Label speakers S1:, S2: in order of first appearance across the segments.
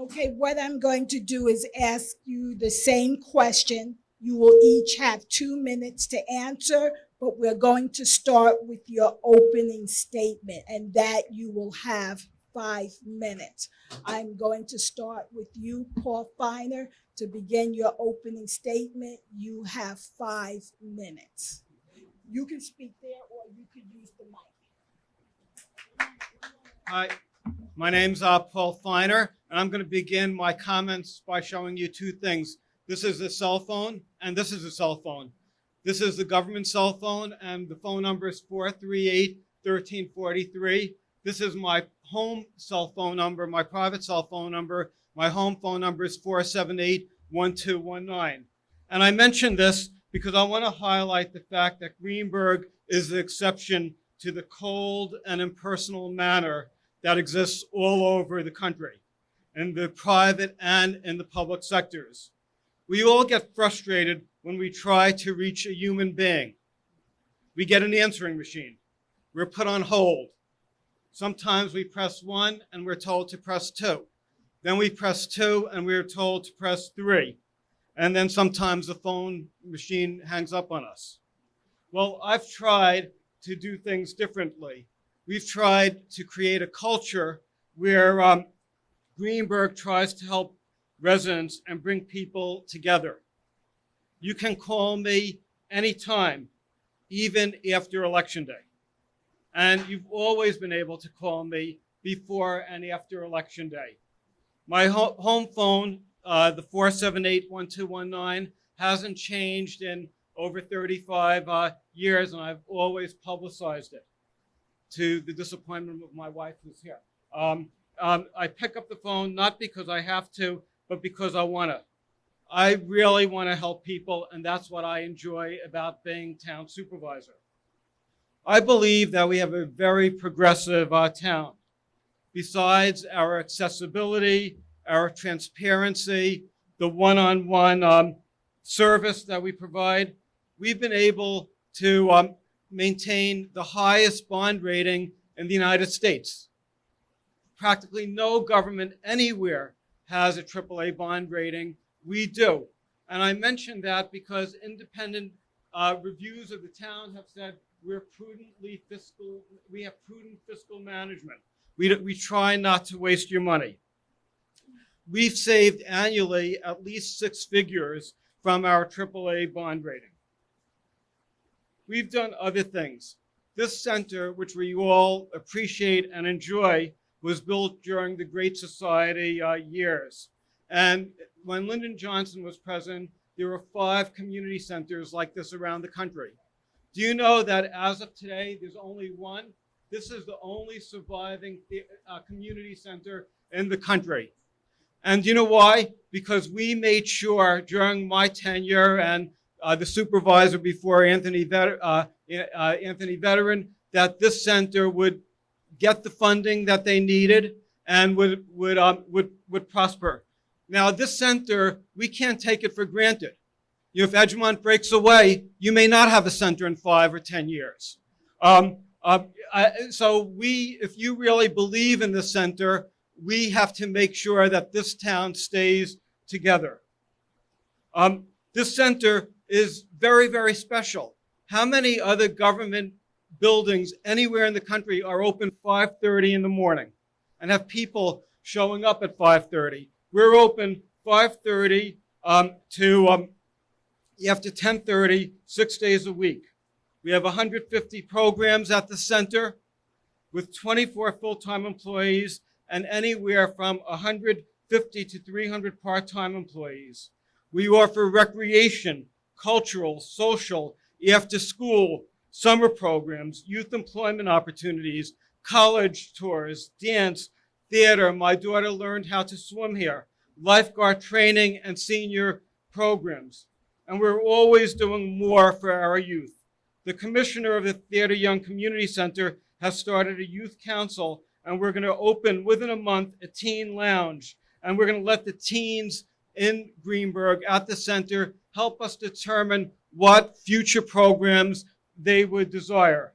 S1: Okay, what I'm going to do is ask you the same question. You will each have 2 minutes to answer, but we're going to start with your opening statement, and that you will have 5 minutes. I'm going to start with you, Paul Feiner, to begin your opening statement. You have 5 minutes. You can speak there or you can use the mic.
S2: Hi, my name's Paul Feiner, and I'm going to begin my comments by showing you two things. This is a cell phone, and this is a cell phone. This is the government cell phone, and the phone number is 438-1343. This is my home cell phone number, my private cell phone number. My home phone number is 478-1219. And I mention this because I want to highlight the fact that Greenburgh is the exception to the cold and impersonal manner that exists all over the country, in the private and in the public sectors. We all get frustrated when we try to reach a human being. We get an answering machine. We're put on hold. Sometimes we press 1 and we're told to press 2. Then we press 2 and we're told to press 3. And then sometimes the phone machine hangs up on us. Well, I've tried to do things differently. We've tried to create a culture where Greenburgh tries to help residents and bring people together. You can call me anytime, even after Election Day. And you've always been able to call me before and after Election Day. My home phone, the 478-1219, hasn't changed in over 35 years, and I've always publicized it, to the disappointment of my wife who's here. I pick up the phone not because I have to, but because I want to. I really want to help people, and that's what I enjoy about being town supervisor. I believe that we have a very progressive town. Besides our accessibility, our transparency, the one-on-one service that we provide, we've been able to maintain the highest bond rating in the United States. Practically no government anywhere has a AAA bond rating. We do. And I mention that because independent reviews of the town have said we have prudent fiscal management. We try not to waste your money. We've saved annually at least 6 figures from our AAA bond rating. We've done other things. This center, which we all appreciate and enjoy, was built during the Great Society years. And when Lyndon Johnson was president, there were 5 community centers like this around the country. Do you know that as of today, there's only 1? This is the only surviving community center in the country. And you know why? Because we made sure during my tenure and the supervisor before Anthony Veteran, that this center would get the funding that they needed and would prosper. Now, this center, we can't take it for granted. You know, if Edgemont breaks away, you may not have a center in 5 or 10 years. So if you really believe in the center, we have to make sure that this town stays together. This center is very, very special. How many other government buildings anywhere in the country are open 5:30 in the morning and have people showing up at 5:30? We're open 5:30 to after 10:30, 6 days a week. We have 150 programs at the center with 24 full-time employees and anywhere from 150 to 300 part-time employees. We offer recreation, cultural, social, after-school, summer programs, youth employment opportunities, college tours, dance, theater. My daughter learned how to swim here, lifeguard training, and senior programs. And we're always doing more for our youth. The commissioner of the Theater Young Community Center has started a youth council, and we're going to open within a month a teen lounge. And we're going to let the teens in Greenburgh at the center help us determine what future programs they would desire.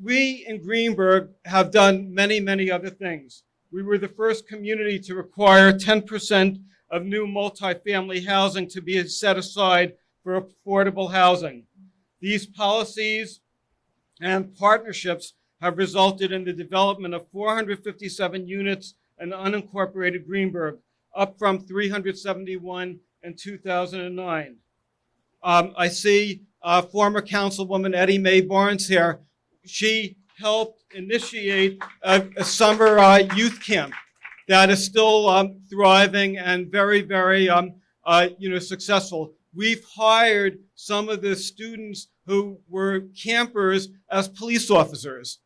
S2: We in Greenburgh have done many, many other things. We were the first community to require 10% of new multifamily housing to be set aside for affordable housing. These policies and partnerships have resulted in the development of 457 units in unincorporated Greenburgh, up from 371 in 2009. I see former Councilwoman Eddie Mae Barnes here. She helped initiate a summer youth camp that is still thriving and very, very successful. We've hired some of the students who were campers as police officers.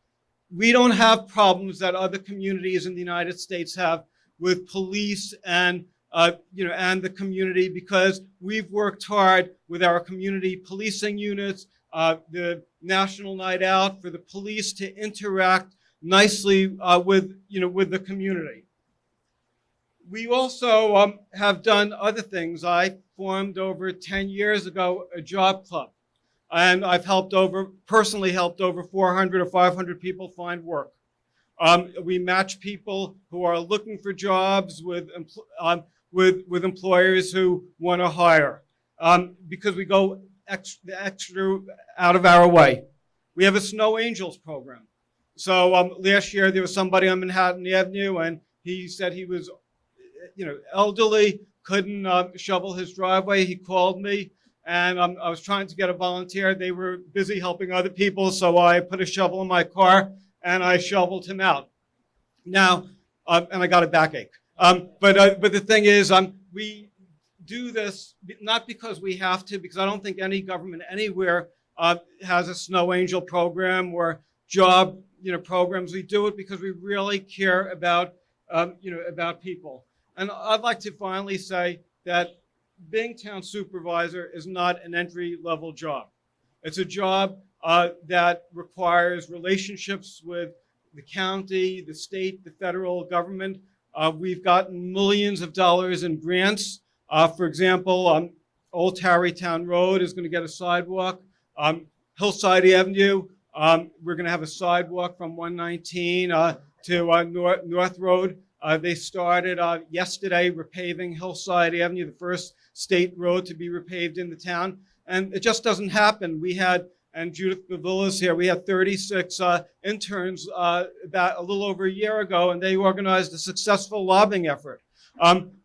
S2: We don't have problems that other communities in the United States have with police and and the community, because we've worked hard with our community policing units, the National Night Out, for the police to interact nicely with the community. We also have done other things. I formed over 10 years ago a job club, and I've personally helped over 400 or 500 people find work. We match people who are looking for jobs with employers who want to hire, because we go extra out of our way. We have a Snow Angels program. So last year there was somebody on Manhattan Avenue, and he said he was, elderly, couldn't shovel his driveway. He called me, and I was trying to get a volunteer. They were busy helping other people, so I put a shovel in my car and I shoveled him out. Now, and I got a backache. But the thing is, we do this not because we have to, because I don't think any government anywhere has a Snow Angel program or job programs. We do it because we really care about people. And I'd like to finally say that being town supervisor is not an entry-level job. It's a job that requires relationships with the county, the state, the federal government. We've gotten millions of dollars in grants. For example, Old Tarrytown Road is going to get a sidewalk. Hillside Avenue, we're going to have a sidewalk from 119 to North Road. They started yesterday repaving Hillside Avenue, the first state road to be repaved in the town. And it just doesn't happen. We had, and Judith Bavilla's here, we had 36 interns about a little over a year ago, and they organized a successful lobbying effort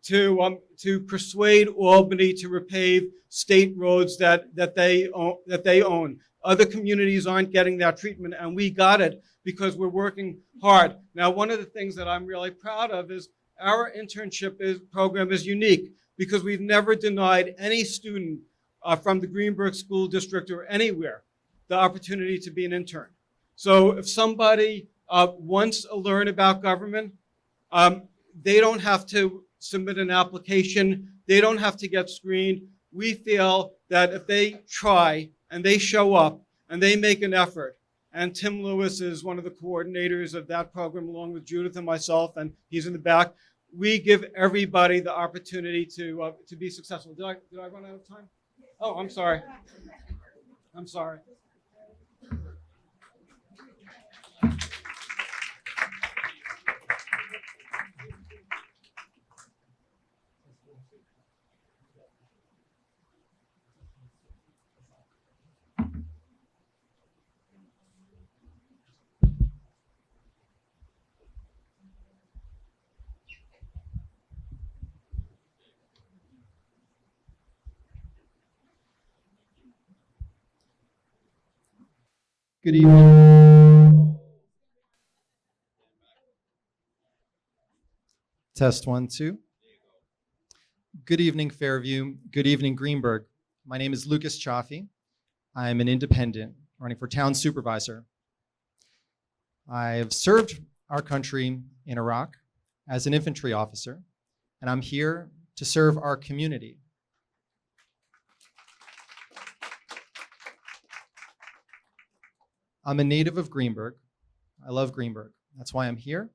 S2: to persuade Albany to repave state roads that they own. Other communities aren't getting that treatment, and we got it because we're working hard. Now, one of the things that I'm really proud of is our internship program is unique, because we've never denied any student from the Greenburgh School District or anywhere the opportunity to be an intern. So if somebody wants to learn about government, they don't have to submit an application. They don't have to get screened. We feel that if they try and they show up and they make an effort, and Tim Lewis is one of the coordinators of that program along with Judith and myself, and he's in the back, we give everybody the opportunity to be successful. Did I run out of time? Oh, I'm sorry. I'm sorry.
S3: Good evening. Test 1, 2. Good evening, Fairview. Good evening, Greenburgh. My name is Lucas Cioffi. I'm an independent running for town supervisor. I've served our country in Iraq as an infantry officer, and I'm here to serve our community. I'm a native of Greenburgh. I love Greenburgh. That's why I'm here.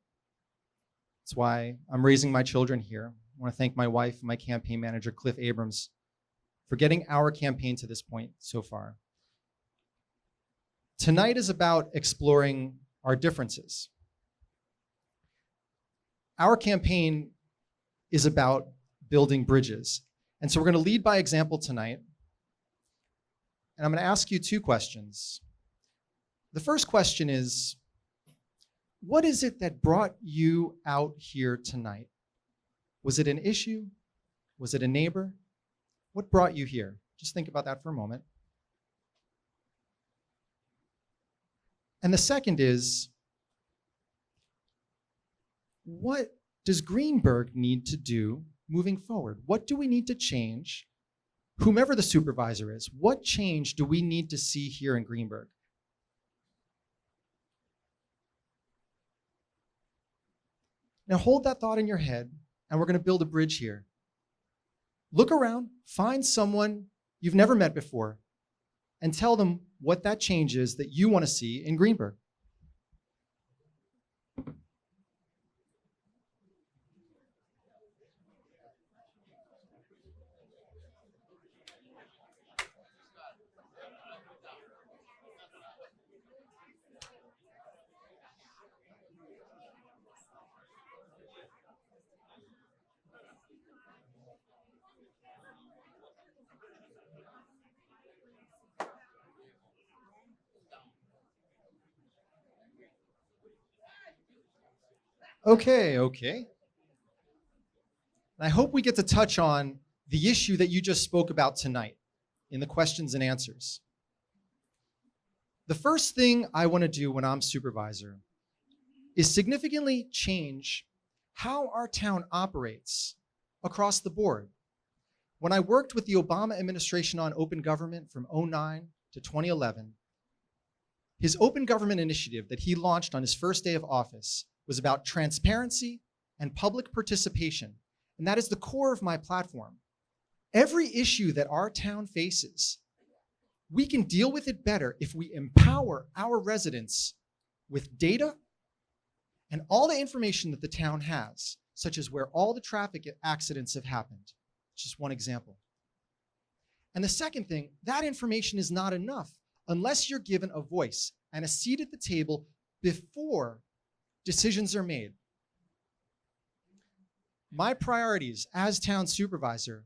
S3: That's why I'm raising my children here. I want to thank my wife and my campaign manager, Cliff Abrams, for getting our campaign to this point so far. Tonight is about exploring our differences. Our campaign is about building bridges. And so we're going to lead by example tonight. And I'm going to ask you two questions. The first question is, what is it that brought you out here tonight? Was it an issue? Was it a neighbor? What brought you here? Just think about that for a moment. And the second is, what does Greenburgh need to do moving forward? What do we need to change? Whomever the supervisor is, what change do we need to see here in Greenburgh? Now hold that thought in your head, and we're going to build a bridge here. Look around, find someone you've never met before, and tell them what that change is that you want to see in Greenburgh. Okay. And I hope we get to touch on the issue that you just spoke about tonight in the questions and answers. The first thing I want to do when I'm supervisor is significantly change how our town operates across the board. When I worked with the Obama administration on open government from 2009 to 2011, his open government initiative that he launched on his first day of office was about transparency and public participation. And that is the core of my platform. Every issue that our town faces, we can deal with it better if we empower our residents with data and all the information that the town has, such as where all the traffic accidents have happened. Just one example. And the second thing, that information is not enough unless you're given a voice and a seat at the table before decisions are made. My priorities as town supervisor,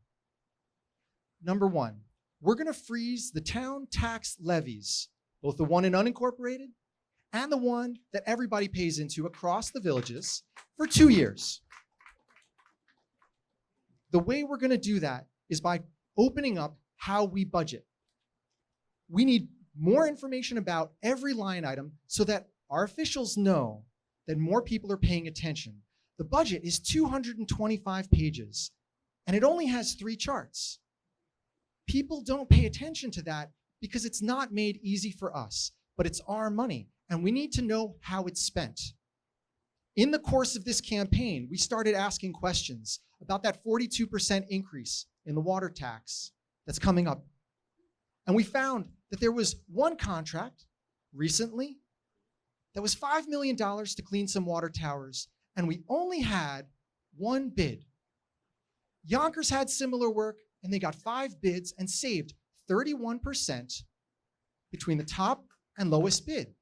S3: number one, we're going to freeze the town tax levies, both the one in unincorporated and the one that everybody pays into across the villages for 2 years. The way we're going to do that is by opening up how we budget. We need more information about every line item so that our officials know that more people are paying attention. The budget is 225 pages, and it only has 3 charts. People don't pay attention to that because it's not made easy for us, but it's our money, and we need to know how it's spent. In the course of this campaign, we started asking questions about that 42% increase in the water tax that's coming up. And we found that there was one contract recently that was $5 million to clean some water towers, and we only had 1 bid. Yonkers had similar work, and they got 5 bids and saved 31% between the top and lowest bid.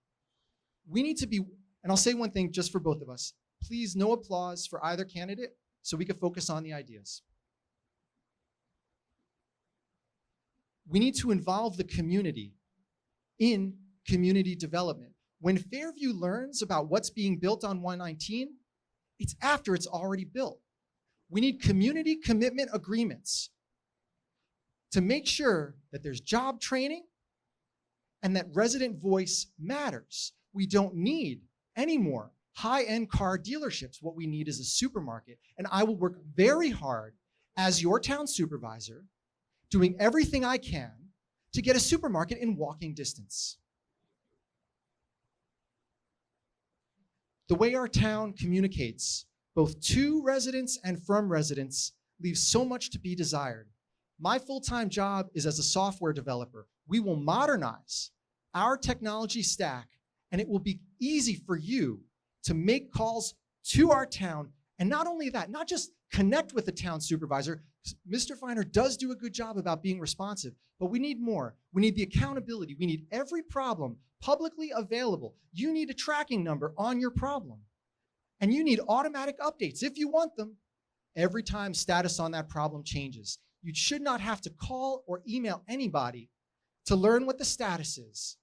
S3: We need to be, and I'll say one thing just for both of us, please no applause for either candidate so we can focus on the ideas. We need to involve the community in community development. When Fairview learns about what's being built on 119, it's after it's already built. We need community commitment agreements to make sure that there's job training and that resident voice matters. We don't need any more high-end car dealerships. What we need is a supermarket, and I will work very hard as your town supervisor, doing everything I can to get a supermarket in walking distance. The way our town communicates, both to residents and from residents, leaves so much to be desired. My full-time job is as a software developer. We will modernize our technology stack, and it will be easy for you to make calls to our town. And not only that, not just connect with the town supervisor. Mr. Feiner does do a good job about being responsive, but we need more. We need the accountability. We need every problem publicly available. You need a tracking number on your problem. And you need automatic updates if you want them every time status on that problem changes. You should not have to call or email anybody to learn what the status is.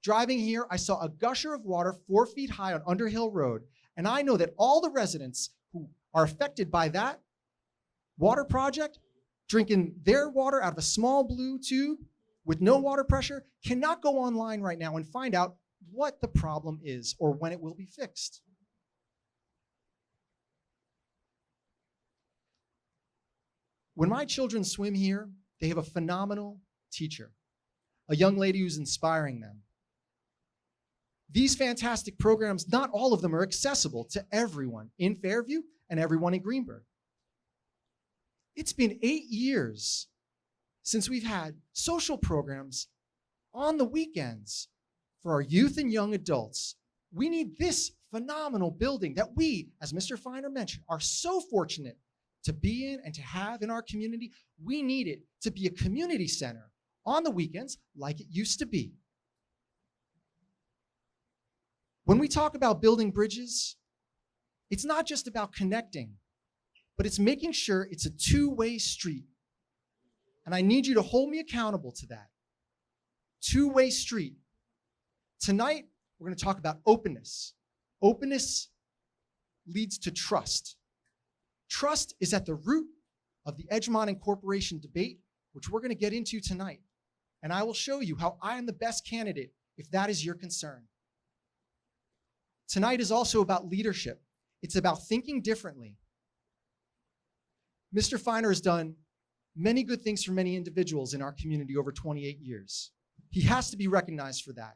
S3: Driving here, I saw a gusher of water 4 feet high on Underhill Road, and I know that all the residents who are affected by that water project, drinking their water out of a small blue tube with no water pressure, cannot go online right now and find out what the problem is or when it will be fixed. When my children swim here, they have a phenomenal teacher, a young lady who's inspiring them. These fantastic programs, not all of them are accessible to everyone in Fairview and everyone in Greenburgh. It's been 8 years since we've had social programs on the weekends for our youth and young adults. We need this phenomenal building that we, as Mr. Feiner mentioned, are so fortunate to be in and to have in our community. We need it to be a community center on the weekends like it used to be. When we talk about building bridges, it's not just about connecting, but it's making sure it's a two-way street. And I need you to hold me accountable to that. Two-way street. Tonight, we're going to talk about openness. Openness leads to trust. Trust is at the root of the Edgemont Incorporation debate, which we're going to get into tonight. And I will show you how I am the best candidate if that is your concern. Tonight is also about leadership. It's about thinking differently. Mr. Feiner has done many good things for many individuals in our community over 28 years. He has to be recognized for that.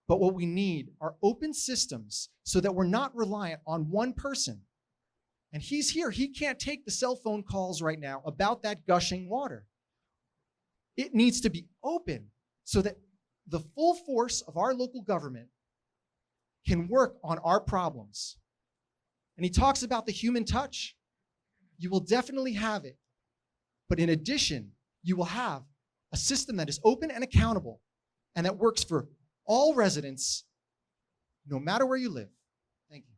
S3: But what we need are open systems so that we're not reliant on one person. And he's here. He can't take the cell phone calls right now about that gushing water. It needs to be open so that the full force of our local government can work on our problems. And he talks about the human touch. You will definitely have it. But in addition, you will have a system that is open and accountable and that works for all residents, no matter where you live. Thank you.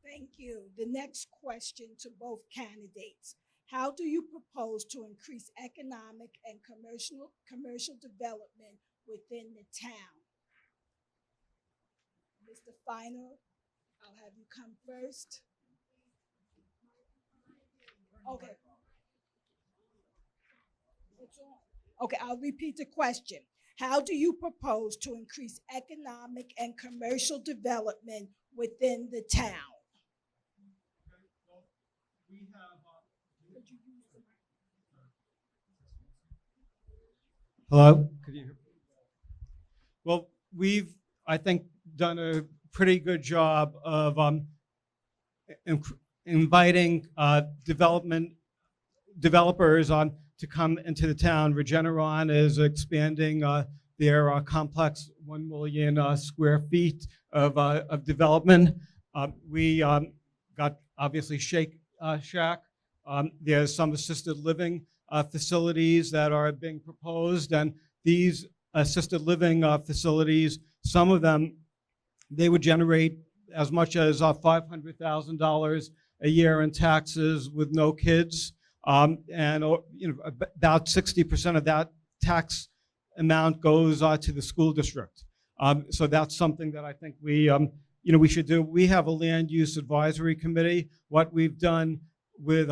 S1: Thank you. The next question to both candidates. How do you propose to increase economic and commercial development within the town? Mr. Feiner, I'll have you come first. Okay. It's on. Okay, I'll repeat the question. How do you propose to increase economic and commercial development within the town?
S2: Hello? Could you hear? Well, we've, I think, done a pretty good job of inviting developers to come into the town. Regeneron is expanding their complex 1 million square feet of development. We got obviously Shake Shack. There's some assisted living facilities that are being proposed, and these assisted living facilities, some of them, they would generate as much as $500,000 a year in taxes with no kids, and about 60% of that tax amount goes to the school district. So that's something that I think we should do. We have a land use advisory committee. What we've done with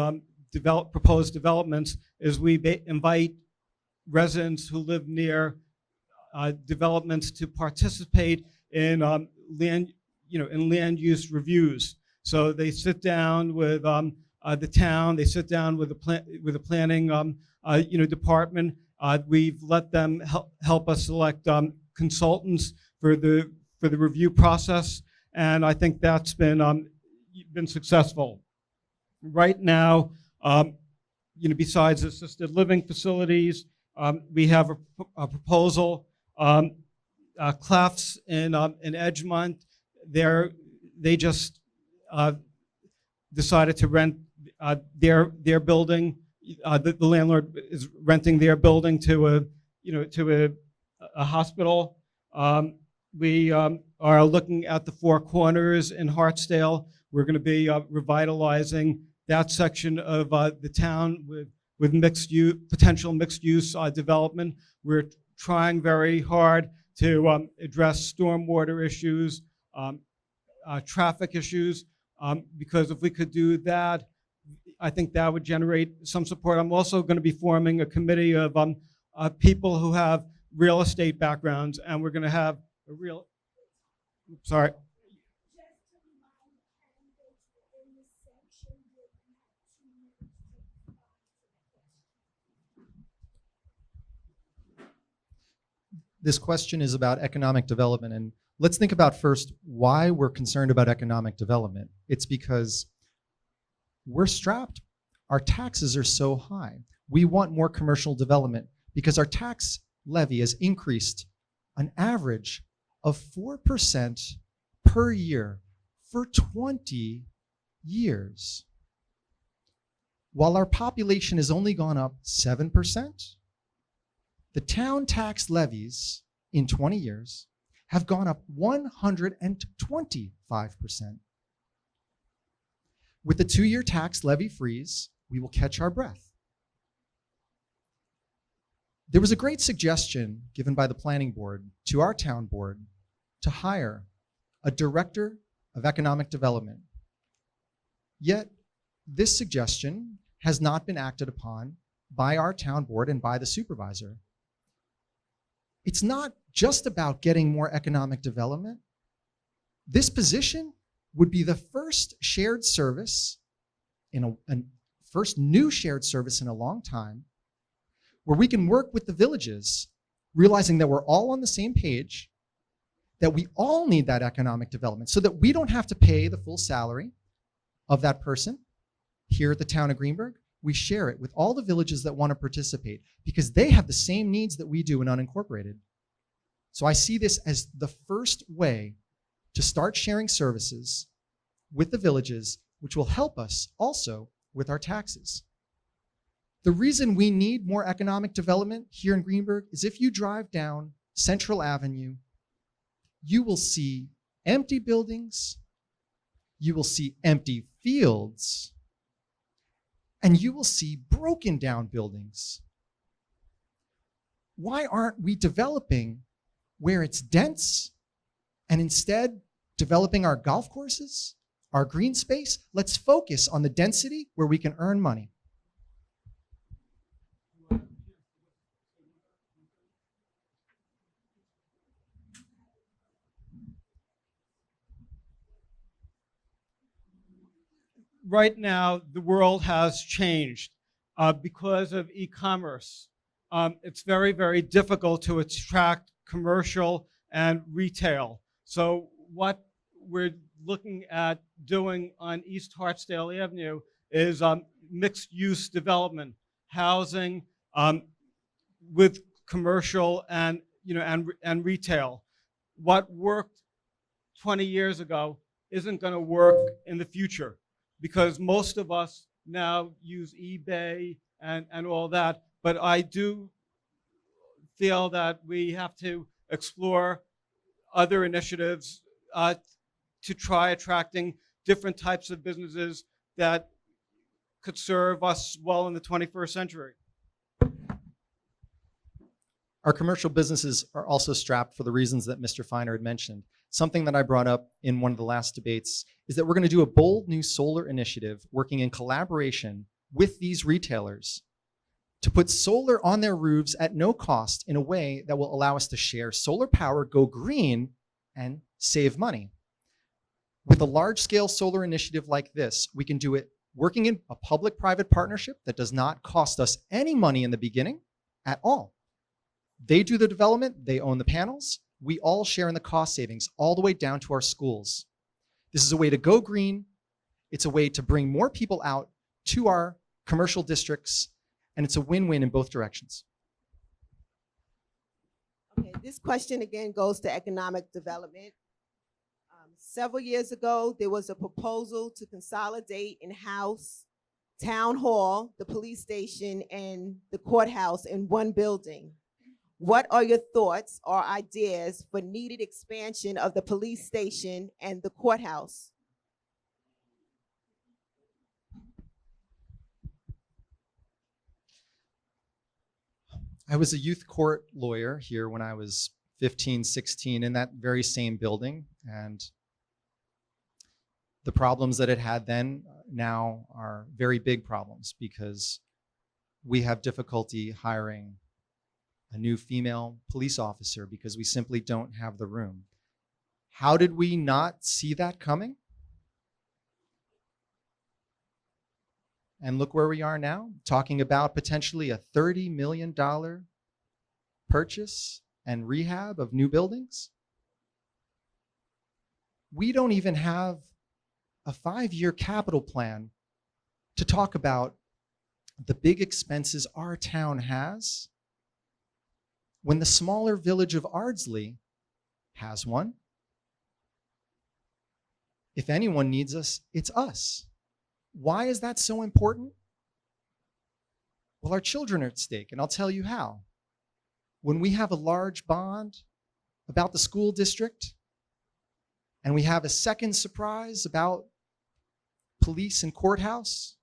S2: proposed developments is we invite residents who live near developments to participate in land use reviews. So they sit down with the town, they sit down with the planning department. We've let them help us select consultants for the review process, and I think that's been successful. Right now, besides assisted living facilities, we have a proposal. Clefts in Edgemont, they just decided to rent their building the landlord is renting their building to a hospital. We are looking at the Four Corners in Hartsdale. We're going to be revitalizing that section of the town with potential mixed use development. We're trying very hard to address stormwater issues, traffic issues, because if we could do that, I think that would generate some support. I'm also going to be forming a committee of people who have real estate backgrounds, and we're going to have a real, sorry.
S3: This question is about economic development, and let's think about first why we're concerned about economic development. It's because we're strapped. Our taxes are so high. We want more commercial development because our tax levy has increased an average of 4% per year for 20 years. While our population has only gone up 7%, the town tax levies in 20 years have gone up 125%. With the 2-year tax levy freeze, we will catch our breath. There was a great suggestion given by the planning board to our town board to hire a director of economic development. Yet, this suggestion has not been acted upon by our town board and by the supervisor. It's not just about getting more economic development. This position would be the first shared service first new shared service in a long time where we can work with the villages, realizing that we're all on the same page, that we all need that economic development so that we don't have to pay the full salary of that person here at the town of Greenburgh. We share it with all the villages that want to participate because they have the same needs that we do in unincorporated. So I see this as the first way to start sharing services with the villages, which will help us also with our taxes. The reason we need more economic development here in Greenburgh is if you drive down Central Avenue, you will see empty buildings, you will see empty fields, and you will see broken down buildings. Why aren't we developing where it's dense and instead developing our golf courses, our green space? Let's focus on the density where we can earn money.
S2: Right now, the world has changed because of e-commerce. It's very, very difficult to attract commercial and retail. So what we're looking at doing on East Hartsdale Avenue is mixed use development, housing with commercial and retail. What worked 20 years ago isn't going to work in the future because most of us now use eBay and all that. But I do feel that we have to explore other initiatives to try attracting different types of businesses that could serve us well in the 21st century.
S3: Our commercial businesses are also strapped for the reasons that Mr. Feiner had mentioned. Something that I brought up in one of the last debates is that we're going to do a bold new solar initiative working in collaboration with these retailers to put solar on their roofs at no cost in a way that will allow us to share solar power, go green, and save money. With a large-scale solar initiative like this, we can do it working in a public-private partnership that does not cost us any money in the beginning at all. They do the development, they own the panels, we all share in the cost savings all the way down to our schools. This is a way to go green, it's a way to bring more people out to our commercial districts, and it's a win-win in both directions.
S4: Okay, this question again goes to economic development. Several years ago, there was a proposal to consolidate and house town hall, the police station, and the courthouse in one building. What are your thoughts or ideas for needed expansion of the police station and the courthouse?
S3: I was a youth court lawyer here when I was 15, 16 in that very same building. And the problems that it had then now are very big problems because we have difficulty hiring a new female police officer because we simply don't have the room. How did we not see that coming? And look where we are now, talking about potentially a $30 million purchase and rehab of new buildings. We don't even have a 5-year capital plan to talk about the big expenses our town has when the smaller village of Ardsley has one. If anyone needs us, it's us. Why is that so important? Well, our children are at stake, and I'll tell you how. When we have a large bond about the school district, and we have a second surprise about police and courthouse,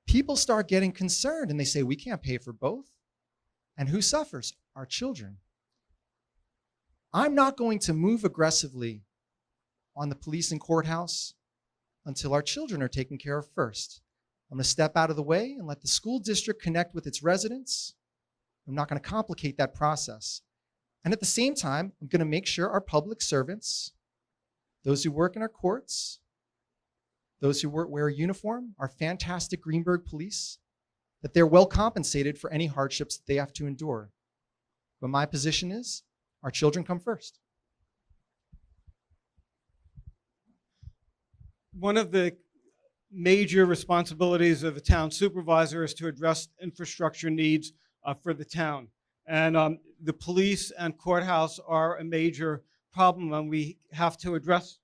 S3: people start getting concerned and they say, we can't pay for both. And who suffers? Our children. I'm not going to move aggressively on the police and courthouse until our children are taken care of first. I'm going to step out of the way and let the school district connect with its residents. I'm not going to complicate that process. And at the same time, I'm going to make sure our public servants, those who work in our courts, those who wear a uniform, our fantastic Greenburgh police, that they're well compensated for any hardships that they have to endure. But my position is, our children come first.
S2: One of the major responsibilities of the town supervisor is to address infrastructure needs for the town. And the police and courthouse are a major problem, and we have to address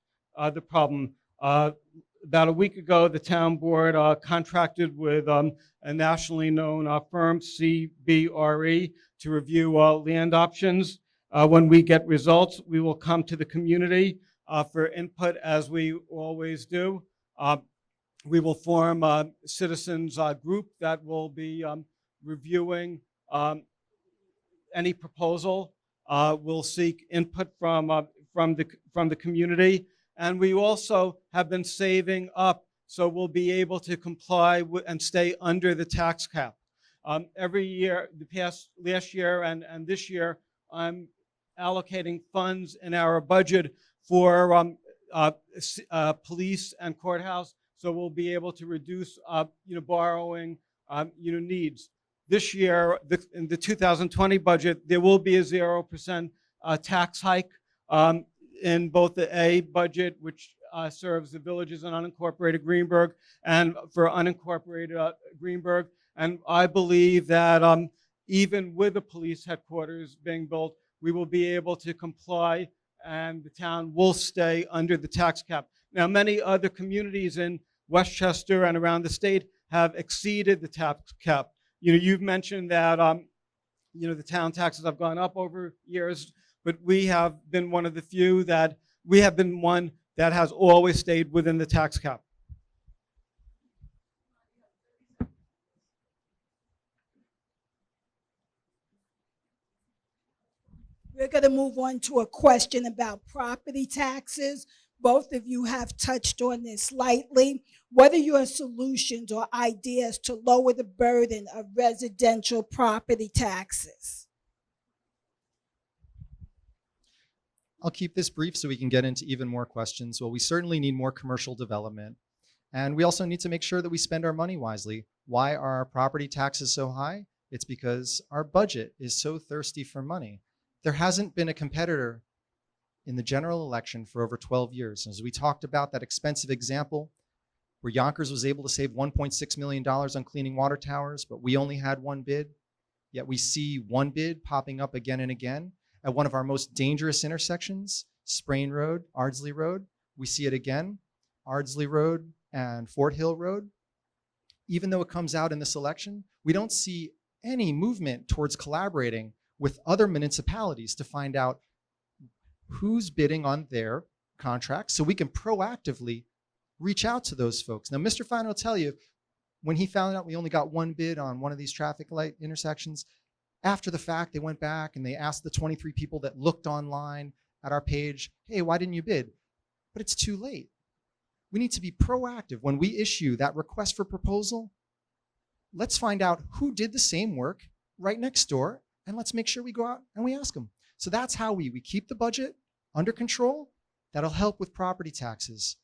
S2: the problem. About a week ago, the town board contracted with a nationally known firm, CBRE, to review land options. When we get results, we will come to the community for input, as we always do. We will form a citizens group that will be reviewing any proposal. We'll seek input from the community. And we also have been saving up so we'll be able to comply and stay under the tax cap. Every year, last year and this year, I'm allocating funds in our budget for police and courthouse, so we'll be able to reduce borrowing needs. This year, in the 2020 budget, there will be a 0% tax hike in both the A budget, which serves the villages in unincorporated Greenburgh, and for unincorporated Greenburgh. And I believe that even with the police headquarters being built, we will be able to comply and the town will stay under the tax cap. Now, many other communities in Westchester and around the state have exceeded the tax cap. You've mentioned that the town taxes have gone up over years, but we have been one of the few that has always stayed within the tax cap.
S1: We're going to move on to a question about property taxes. Both of you have touched on this slightly. What are your solutions or ideas to lower the burden of residential property taxes?
S3: I'll keep this brief so we can get into even more questions. Well, we certainly need more commercial development. And we also need to make sure that we spend our money wisely. Why are our property taxes so high? It's because our budget is so thirsty for money. There hasn't been a competitor in the general election for over 12 years. As we talked about that expensive example where Yonkers was able to save $1.6 million on cleaning water towers, but we only had one bid, yet we see one bid popping up again and again at one of our most dangerous intersections, Sprain Road, Ardsley Road. We see it again, Ardsley Road and Fort Hill Road. even though it comes out in this election, we don't see any movement towards collaborating with other municipalities to find out who's bidding on their contracts so we can proactively reach out to those folks. Now, Mr. Feiner will tell you, when he found out we only got one bid on one of these traffic light intersections, after the fact, they went back and they asked the 23 people that looked online at our page, hey, why didn't you bid? But it's too late. We need to be proactive. When we issue that request for proposal, let's find out who did the same work right next door, and let's make sure we go out and we ask them. So that's how we keep the budget under control. That'll help with property taxes.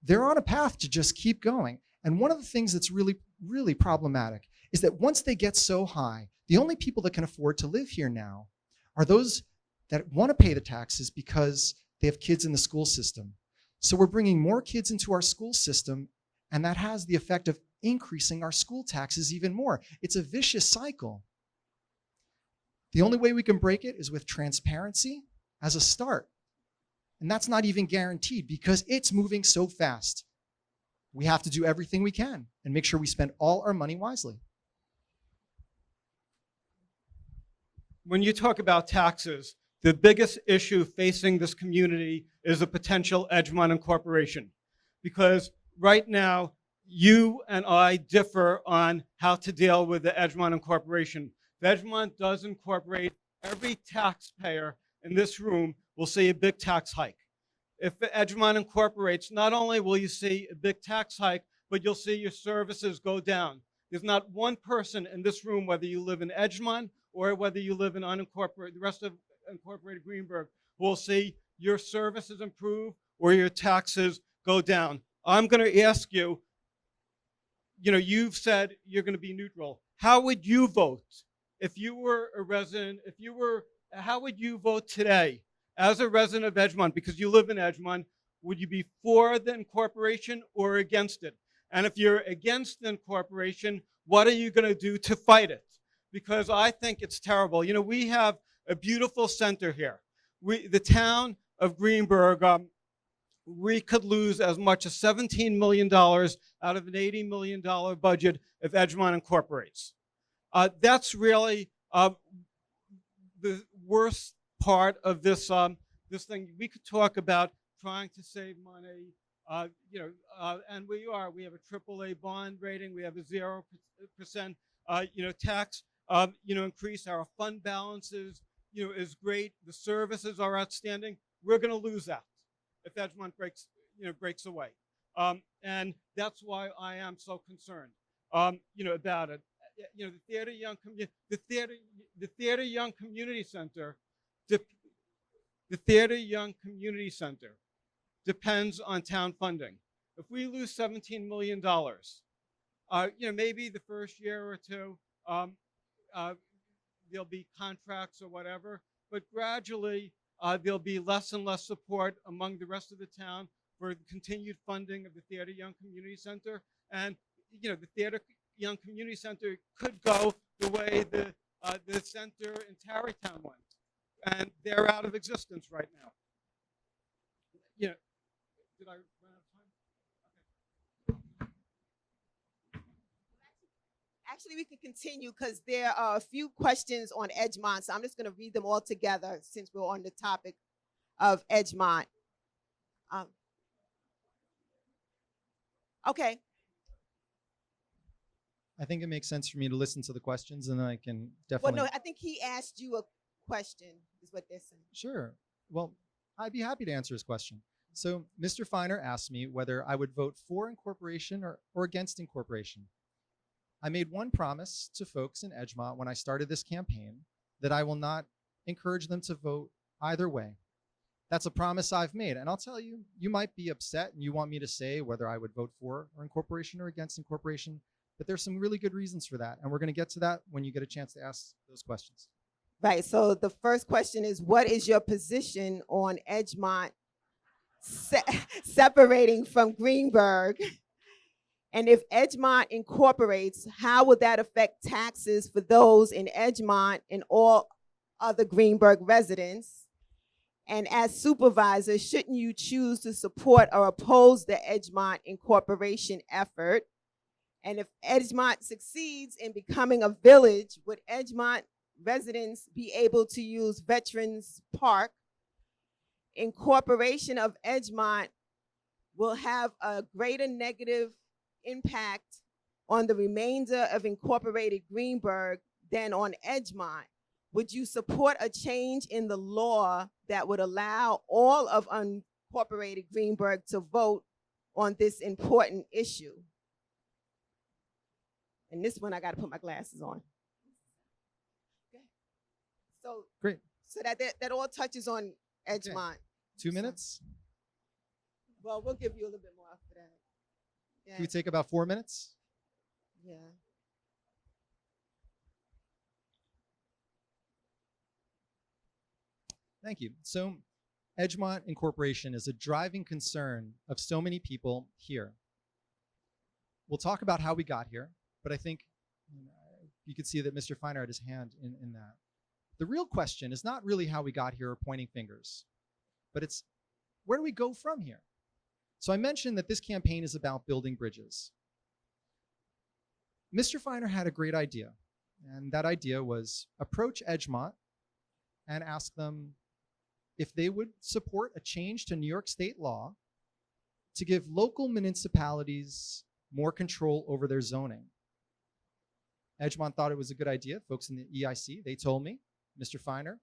S3: They're on a path to just keep going. And one of the things that's really, really problematic is that once they get so high, the only people that can afford to live here now are those that want to pay the taxes because they have kids in the school system. So we're bringing more kids into our school system, and that has the effect of increasing our school taxes even more. It's a vicious cycle. The only way we can break it is with transparency as a start. And that's not even guaranteed because it's moving so fast. We have to do everything we can and make sure we spend all our money wisely.
S2: When you talk about taxes, the biggest issue facing this community is a potential Edgemont incorporation. Because right now, you and I differ on how to deal with the Edgemont incorporation. If Edgemont does incorporate, every taxpayer in this room will see a big tax hike. If Edgemont incorporates, not only will you see a big tax hike, but you'll see your services go down. There's not one person in this room, whether you live in Edgemont or whether you live in unincorporated, the rest of incorporated Greenburgh, who will see your services improve or your taxes go down. I'm going to ask you, you've said you're going to be neutral. How would you vote if you were a resident, how would you vote today as a resident of Edgemont? Because you live in Edgemont, would you be for the incorporation or against it? And if you're against the incorporation, what are you going to do to fight it? Because I think it's terrible. We have a beautiful center here. The town of Greenburgh, we could lose as much as $17 million out of an $80 million budget if Edgemont incorporates. That's really the worst part of this thing. We could talk about trying to save money, and we have a AAA bond rating, we have a 0% tax increase. Our fund balances is great. The services are outstanding. We're going to lose that if Edgemont breaks away, and that's why I am so concerned about it. The Theodord Young Community Center, the Theodord Young Community Center depends on town funding. If we lose $17 million, maybe the first year or two, there'll be contracts or whatever, but gradually there'll be less and less support among the rest of the town for the continued funding of the Theodord Young Community Center. And the Theodord Young Community Center could go the way the center in Tarrytown went, and they're out of existence right now. Did I run out of time? Okay.
S4: Actually, we can continue because there are a few questions on Edgemont, so I'm just going to read them all together since we're on the topic of Edgemont. Okay.
S3: I think it makes sense for me to listen to the questions, and then I can definitely.
S4: Well, no, I think he asked you a question, is what they're saying.
S3: Sure. Well, I'd be happy to answer his question. So Mr. Feiner asked me whether I would vote for incorporation or against incorporation. I made one promise to folks in Edgemont when I started this campaign that I will not encourage them to vote either way. That's a promise I've made. And I'll tell you, you might be upset and you want me to say whether I would vote for incorporation or against incorporation, but there's some really good reasons for that. And we're going to get to that when you get a chance to ask those questions.
S4: Right. So the first question is, what is your position on Edgemont separating from Greenburgh? And if Edgemont incorporates, how would that affect taxes for those in Edgemont and all other Greenburgh residents? And as supervisor, shouldn't you choose to support or oppose the Edgemont incorporation effort? And if Edgemont succeeds in becoming a village, would Edgemont residents be able to use Veterans Park? Incorporation of Edgemont will have a greater negative impact on the remainder of incorporated Greenburgh than on Edgemont. Would you support a change in the law that would allow all of unincorporated Greenburgh to vote on this important issue? And this one, I got to put my glasses on. Okay. So
S3: Great.
S4: So that all touches on Edgemont.
S3: 2 minutes?
S4: Well, we'll give you a little bit more after that. Yeah.
S3: Can we take about 4 minutes?
S4: Yeah.
S3: Thank you. So Edgemont Incorporation is a driving concern of so many people here. We'll talk about how we got here, but I think you could see that Mr. Feiner had his hand in that. The real question is not really how we got here or pointing fingers, but it's where do we go from here? So I mentioned that this campaign is about building bridges. Mr. Feiner had a great idea, and that idea was approach Edgemont and ask them if they would support a change to New York state law to give local municipalities more control over their zoning. Edgemont thought it was a good idea. Folks in the EIC, they told me, Mr. Feiner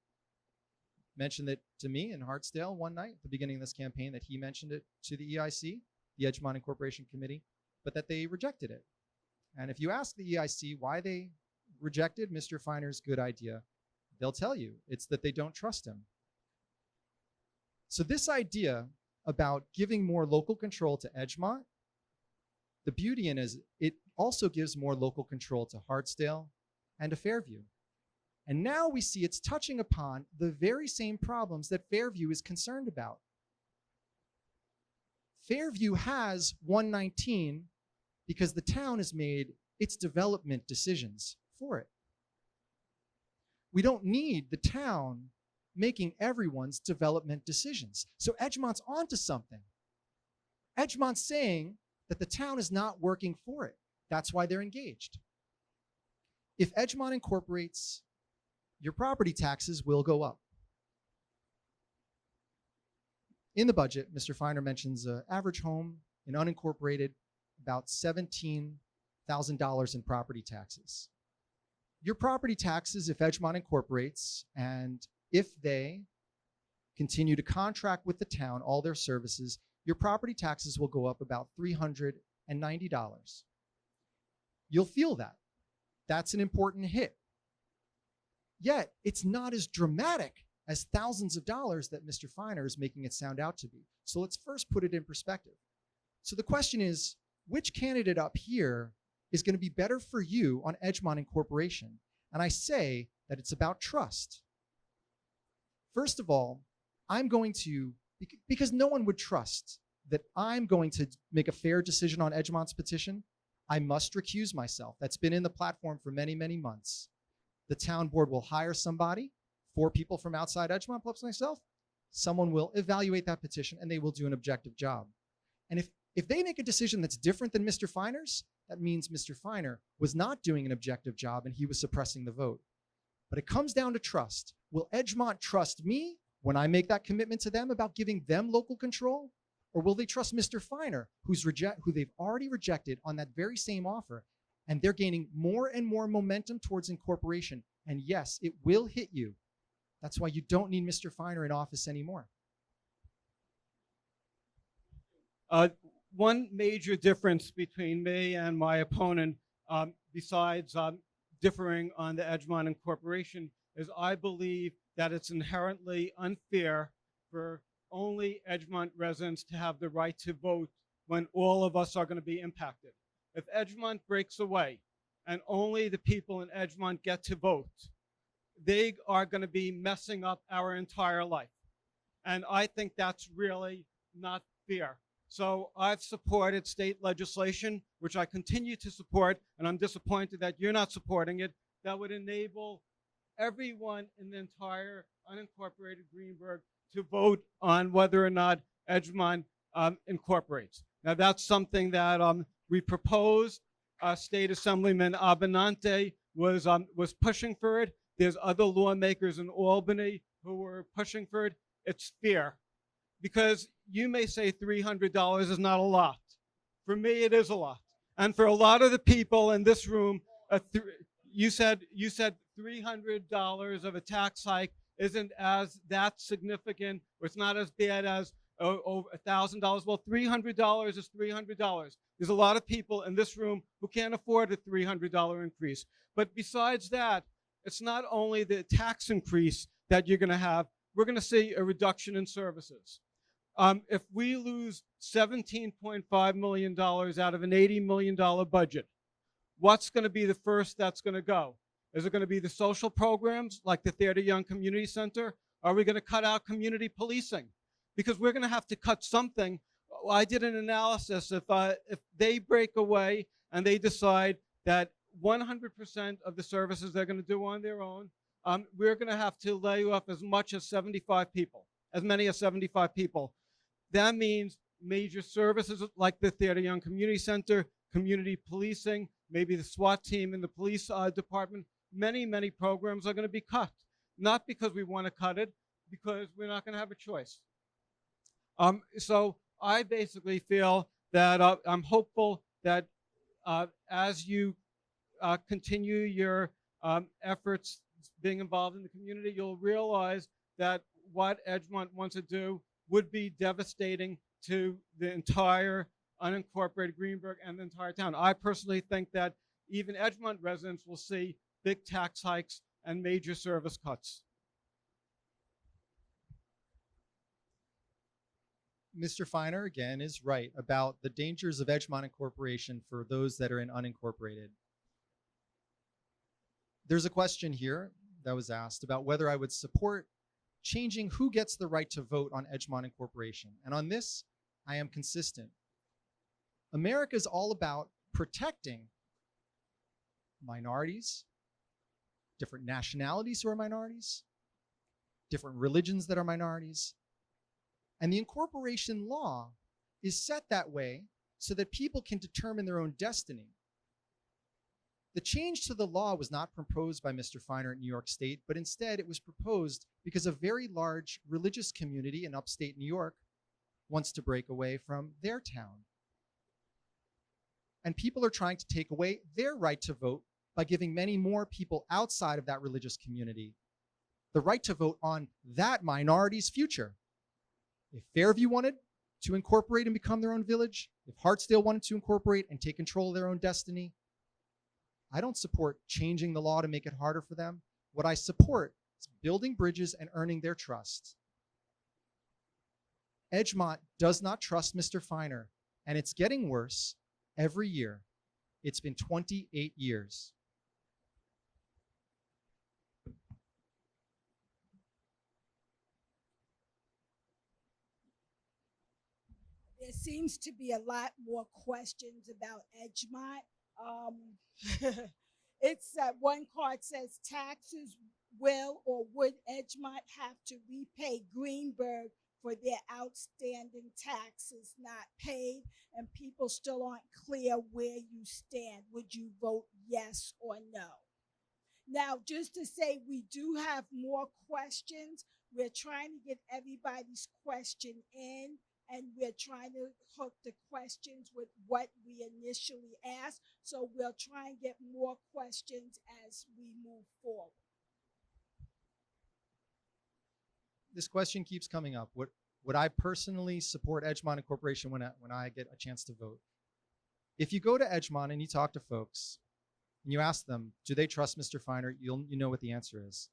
S3: mentioned it to me in Hartsdale one night at the beginning of this campaign, that he mentioned it to the EIC, the Edgemont Incorporation Committee, but that they rejected it. And if you ask the EIC why they rejected Mr. Feiner's good idea, they'll tell you it's that they don't trust him. So this idea about giving more local control to Edgemont, the beauty in it is it also gives more local control to Hartsdale and to Fairview. And now we see it's touching upon the very same problems that Fairview is concerned about. Fairview has 119 because the town has made its development decisions for it. We don't need the town making everyone's development decisions. So Edgemont's onto something. Edgemont's saying that the town is not working for it. That's why they're engaged. If Edgemont incorporates, your property taxes will go up. In the budget, Mr. Feiner mentions an average home in unincorporated about $17,000 in property taxes. Your property taxes, if Edgemont incorporates, and if they continue to contract with the town all their services, your property taxes will go up about $390. You'll feel that. That's an important hit. Yet, it's not as dramatic as thousands of dollars that Mr. Feiner is making it sound out to be. So let's first put it in perspective. So the question is, which candidate up here is going to be better for you on Edgemont Incorporation? And I say that it's about trust. First of all, I'm going to, because no one would trust that I'm going to make a fair decision on Edgemont's petition, I must recuse myself. That's been in the platform for many, many months. The town board will hire somebody, 4 people from outside Edgemont plus myself. Someone will evaluate that petition and they will do an objective job. And if they make a decision that's different than Mr. Feiner's, that means Mr. Feiner was not doing an objective job and he was suppressing the vote. But it comes down to trust. Will Edgemont trust me when I make that commitment to them about giving them local control? Or will they trust Mr. Feiner, who they've already rejected on that very same offer, and they're gaining more and more momentum towards incorporation? And yes, it will hit you. That's why you don't need Mr. Feiner in office anymore.
S2: One major difference between me and my opponent, besides differing on the Edgemont Incorporation, is I believe that it's inherently unfair for only Edgemont residents to have the right to vote when all of us are going to be impacted. If Edgemont breaks away and only the people in Edgemont get to vote, they are going to be messing up our entire life. And I think that's really not fair. So I've supported state legislation, which I continue to support, and I'm disappointed that you're not supporting it, that would enable everyone in the entire unincorporated Greenburgh to vote on whether or not Edgemont incorporates. Now that's something that we proposed, State Assemblyman Abenante was pushing for it. There's other lawmakers in Albany who were pushing for it. It's fair, because you may say $300 is not a lot. For me, it is a lot, and for a lot of the people in this room, you said $300 of a tax hike isn't as that significant, or it's not as bad as $1,000. Well, $300 is $300. There's a lot of people in this room who can't afford a $300 increase. But besides that, it's not only the tax increase that you're going to have, we're going to see a reduction in services. If we lose $17.5 million out of an $80 million budget, what's going to be the first that's going to go? Is it going to be the social programs like the Theodord Young Community Center? Are we going to cut out community policing? Because we're going to have to cut something. I did an analysis. If they break away and they decide that 100% of the services they're going to do on their own, we're going to have to lay off as much as 75 people, as many as 75 people. That means major services like the Theodord Young Community Center, community policing, maybe the SWAT team in the police department. Many programs are going to be cut. Not because we want to cut it, because we're not going to have a choice. So I basically feel that I'm hopeful that as you continue your efforts being involved in the community, you'll realize that what Edgemont wants to do would be devastating to the entire unincorporated Greenburgh and the entire town. I personally think that even Edgemont residents will see big tax hikes and major service cuts.
S3: Mr. Feiner, again, is right about the dangers of Edgemont incorporation for those that are in unincorporated. There's a question here that was asked about whether I would support changing who gets the right to vote on Edgemont incorporation. And on this, I am consistent. America is all about protecting minorities, different nationalities who are minorities, different religions that are minorities. And the incorporation law is set that way so that people can determine their own destiny. The change to the law was not proposed by Mr. Feiner at New York State, but instead it was proposed because a very large religious community in upstate New York wants to break away from their town. And people are trying to take away their right to vote by giving many more people outside of that religious community the right to vote on that minority's future. If Fairview wanted to incorporate and become their own village, if Hartsdale wanted to incorporate and take control of their own destiny, I don't support changing the law to make it harder for them. What I support is building bridges and earning their trust. Edgemont does not trust Mr. Feiner, and it's getting worse every year. It's been 28 years.
S1: There seems to be a lot more questions about Edgemont. It's one card says taxes will or would Edgemont have to repay Greenburgh for their outstanding taxes not paid, and people still aren't clear where you stand. Would you vote yes or no? Now, just to say we do have more questions. We're trying to get everybody's question in, and we're trying to hook the questions with what we initially asked. So we'll try and get more questions as we move forward.
S3: This question keeps coming up. Would I personally support Edgemont incorporation when I get a chance to vote? If you go to Edgemont and you talk to folks and you ask them, do they trust Mr. Feiner? You know what the answer is.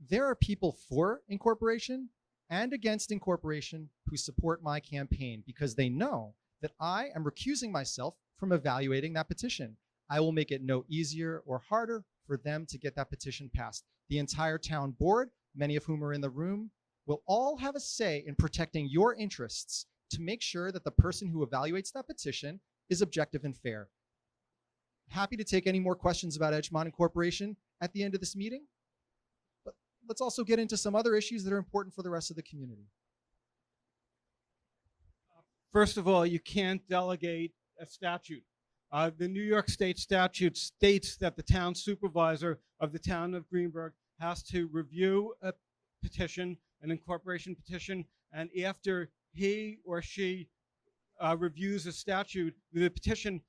S3: There are people for incorporation and against incorporation who support my campaign because they know that I am recusing myself from evaluating that petition. I will make it no easier or harder for them to get that petition passed. The entire town board, many of whom are in the room, will all have a say in protecting your interests to make sure that the person who evaluates that petition is objective and fair. Happy to take any more questions about Edgemont incorporation at the end of this meeting. But let's also get into some other issues that are important for the rest of the community.
S2: First of all, you can't delegate a statute. The New York State statute states that the town supervisor of the town of Greenburgh has to review a petition, an incorporation petition, and after he or she reviews a statute, the petition,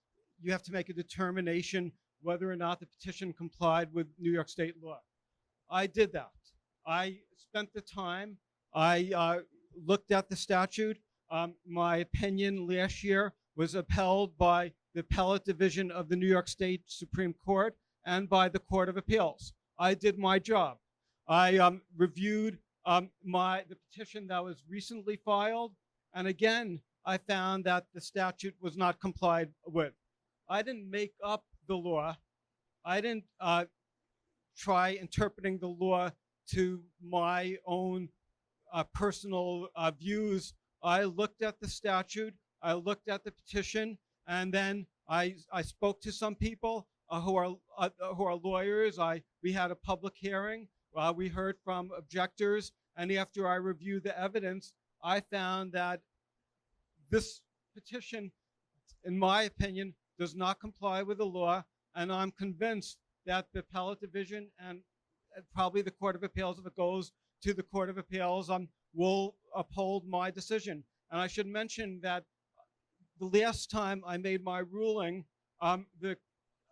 S2: you have to make a determination whether or not the petition complied with New York State law. I did that. I spent the time. I looked at the statute. My opinion last year was upheld by the Appellate Division of the New York State Supreme Court and by the Court of Appeals. I did my job. I reviewed the petition that was recently filed, and again, I found that the statute was not complied with. I didn't make up the law. I didn't try interpreting the law to my own personal views. I looked at the statute, I looked at the petition, and then I spoke to some people who are lawyers. We had a public hearing. We heard from objectors, and after I reviewed the evidence, I found that this petition, in my opinion, does not comply with the law, and I'm convinced that the Appellate Division and probably the Court of Appeals, if it goes to the Court of Appeals, will uphold my decision. And I should mention that the last time I made my ruling, the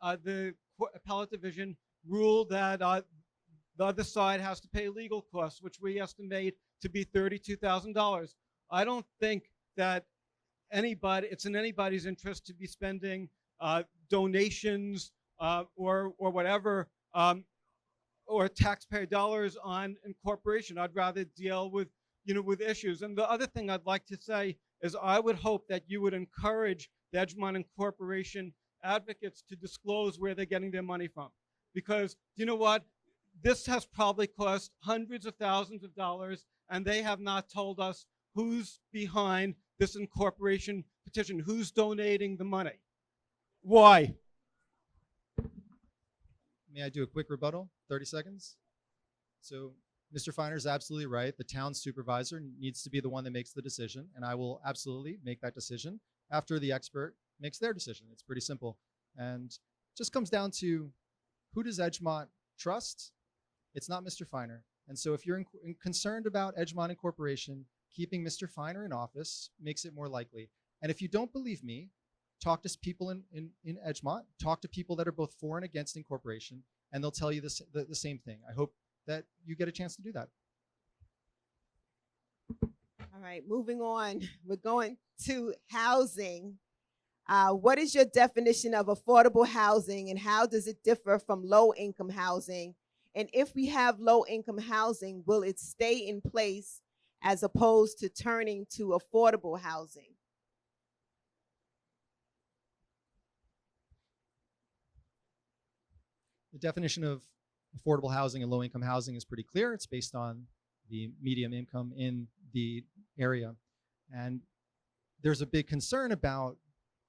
S2: Appellate Division ruled that the other side has to pay legal costs, which we estimate to be $32,000. I don't think that it's in anybody's interest to be spending donations or whatever, or taxpayer dollars on incorporation. I'd rather deal with issues. And the other thing I'd like to say is I would hope that you would encourage the Edgemont Incorporation advocates to disclose where they're getting their money from. Because you know what? This has probably cost hundreds of thousands of dollars, and they have not told us who's behind this incorporation petition, who's donating the money. Why?
S3: May I do a quick rebuttal? 30 seconds. So Mr. Feiner is absolutely right. The town supervisor needs to be the one that makes the decision, and I will absolutely make that decision after the expert makes their decision. It's pretty simple. And it just comes down to, who does Edgemont trust? It's not Mr. Feiner. And so if you're concerned about Edgemont Incorporation, keeping Mr. Feiner in office makes it more likely. And if you don't believe me, talk to people in Edgemont, talk to people that are both for and against incorporation, and they'll tell you the same thing. I hope that you get a chance to do that.
S4: All right, moving on. We're going to housing. What is your definition of affordable housing, and how does it differ from low-income housing? And if we have low-income housing, will it stay in place as opposed to turning to affordable housing?
S3: The definition of affordable housing and low-income housing is pretty clear. It's based on the median income in the area. And there's a big concern about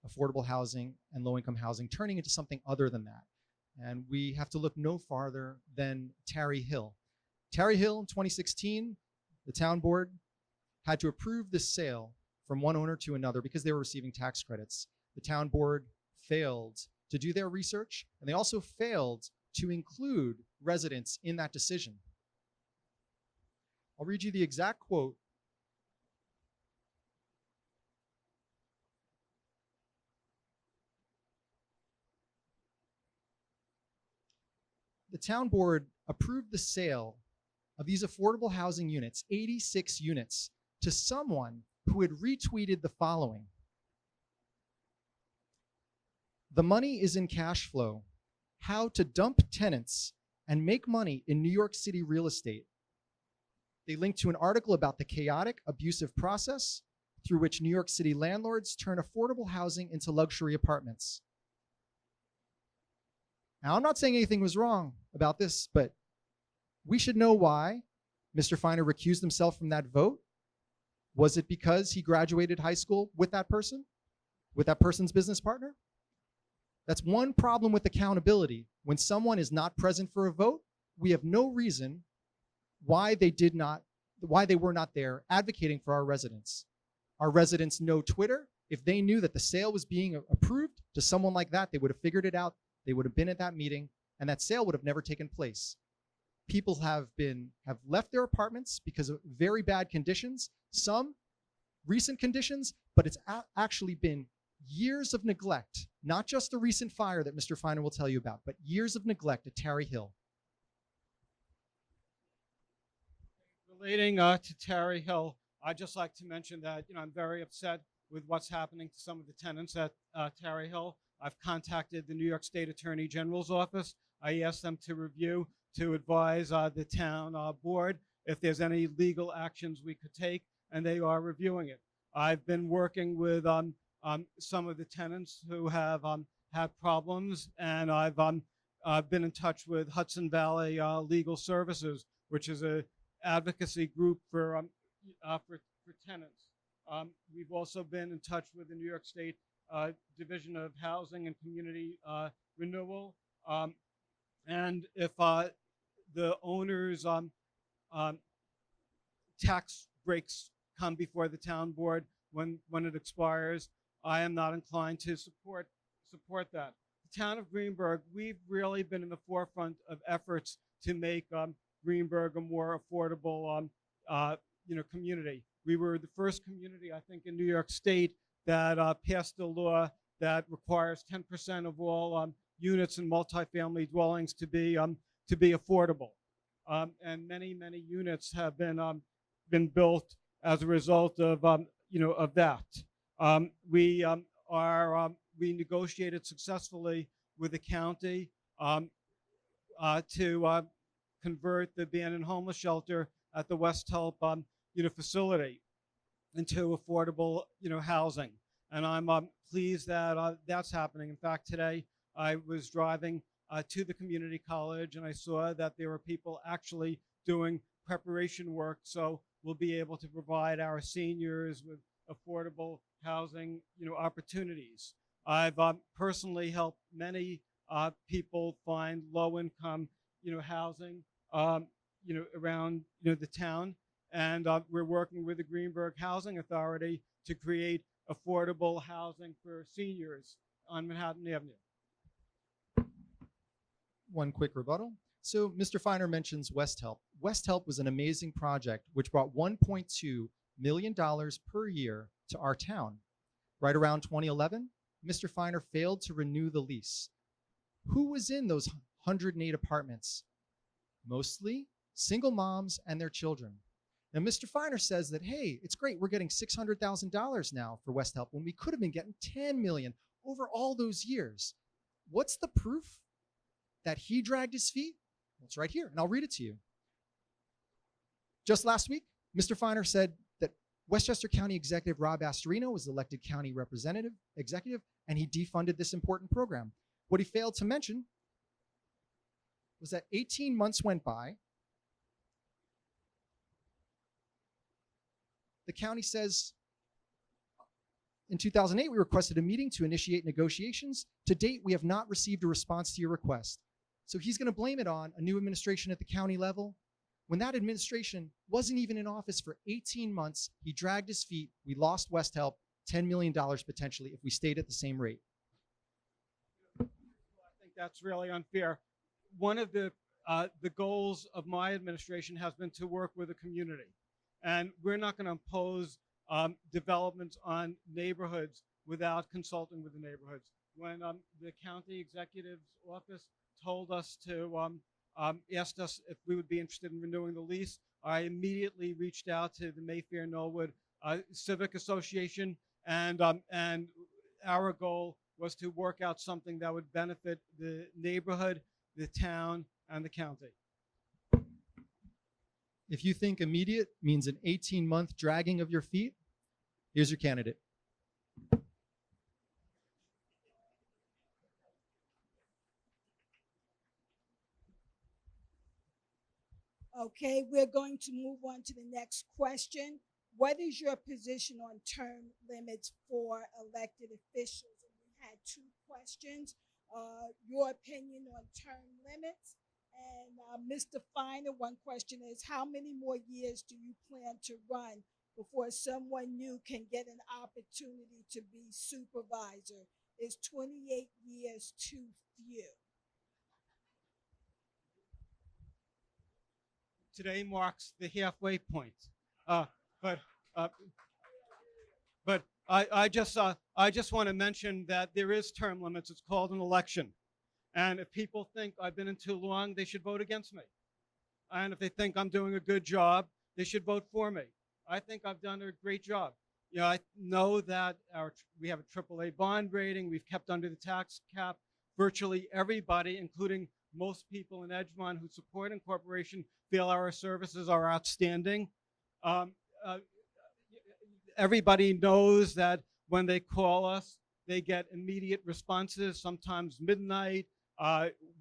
S3: affordable housing and low-income housing turning into something other than that. And we have to look no farther than Tarry Hill. Tarry Hill in 2016, the town board had to approve the sale from one owner to another because they were receiving tax credits. The town board failed to do their research, and they also failed to include residents in that decision. I'll read you the exact quote. The town board approved the sale of these affordable housing units, 86 units, to someone who had retweeted the following: "The money is in cash flow. How to dump tenants and make money in New York City real estate." They linked to an article about the chaotic, abusive process through which New York City landlords turn affordable housing into luxury apartments. Now, I'm not saying anything was wrong about this, but we should know why Mr. Feiner recused himself from that vote. Was it because he graduated high school with that person, with that person's business partner? That's one problem with accountability. When someone is not present for a vote, we have no reason why they were not there advocating for our residents. Our residents know Twitter, If they knew that the sale was being approved to someone like that, they would have figured it out. They would have been at that meeting, and that sale would have never taken place. People have left their apartments because of very bad conditions, some recent conditions, but it's actually been years of neglect, not just the recent fire that Mr. Feiner will tell you about, but years of neglect at Tarry Hill.
S2: Relating to Tarry Hill, I'd just like to mention that I'm very upset with what's happening to some of the tenants at Tarry Hill. I've contacted the New York State Attorney General's office. I asked them to review, to advise the town board if there's any legal actions we could take, and they are reviewing it. I've been working with some of the tenants who have had problems, and I've been in touch with Hudson Valley Legal Services, which is a advocacy group for tenants. We've also been in touch with the New York State Division of Housing and Community Renewal, and if the owners' tax breaks come before the town board when it expires, I am not inclined to support that. The town of Greenburgh, we've really been in the forefront of efforts to make Greenburgh a more affordable community. We were the first community, I think, in New York State that passed a law that requires 10% of all units in multifamily dwellings to be affordable, and many units have been built as a result of of that. We negotiated successfully with the county to convert the abandoned homeless shelter at the West Help facility into affordable housing, and I'm pleased that that's happening. In fact, today I was driving to the community college, and I saw that there were people actually doing preparation work, so we'll be able to provide our seniors with affordable housing opportunities. I've personally helped many people find low-income housing around the town, and we're working with the Greenburgh Housing Authority to create affordable housing for seniors on Manhattan Avenue.
S3: One quick rebuttal. So Mr. Feiner mentions West Help. West Help was an amazing project which brought $1.2 million per year to our town. Right around 2011, Mr. Feiner failed to renew the lease. Who was in those 108 apartments? Mostly single moms and their children. Now, Mr. Feiner says that, hey, it's great, we're getting $600,000 now for West Help when we could have been getting $10 million over all those years. What's the proof that he dragged his feet? Well, it's right here, and I'll read it to you. Just last week, Mr. Feiner said that Westchester County Executive Rob Astorino was elected county executive, and he defunded this important program. What he failed to mention was that 18 months went by. The county says, in 2008, we requested a meeting to initiate negotiations. To date, we have not received a response to your request. So he's going to blame it on a new administration at the county level. When that administration wasn't even in office for 18 months, he dragged his feet. We lost West Help, $10 million potentially if we stayed at the same rate.
S2: I think that's really unfair. One of the goals of my administration has been to work with the community. And we're not going to impose developments on neighborhoods without consulting with the neighborhoods. When the county executive's office told us to, asked us if we would be interested in renewing the lease, I immediately reached out to the Mayfair Knollwood Civic Association, and our goal was to work out something that would benefit the neighborhood, the town, and the county.
S3: If you think immediate means an 18-month dragging of your feet, here's your candidate.
S1: Okay, we're going to move on to the next question. What is your position on term limits for elected officials? And we had two questions. Your opinion on term limits. And Mr. Feiner, one question is, how many more years do you plan to run before someone new can get an opportunity to be supervisor? Is 28 years too few?
S2: Today marks the halfway point. Uh, but uh, but I just want to mention that there is term limits. It's called an election. And if people think I've been in too long, they should vote against me. And if they think I'm doing a good job, they should vote for me. I think I've done a great job. You know, I know that we have a AAA bond rating. We've kept under the tax cap. Virtually everybody, including most people in Edgemont who support incorporation, feel our services are outstanding. Everybody knows that when they call us, they get immediate responses, sometimes midnight,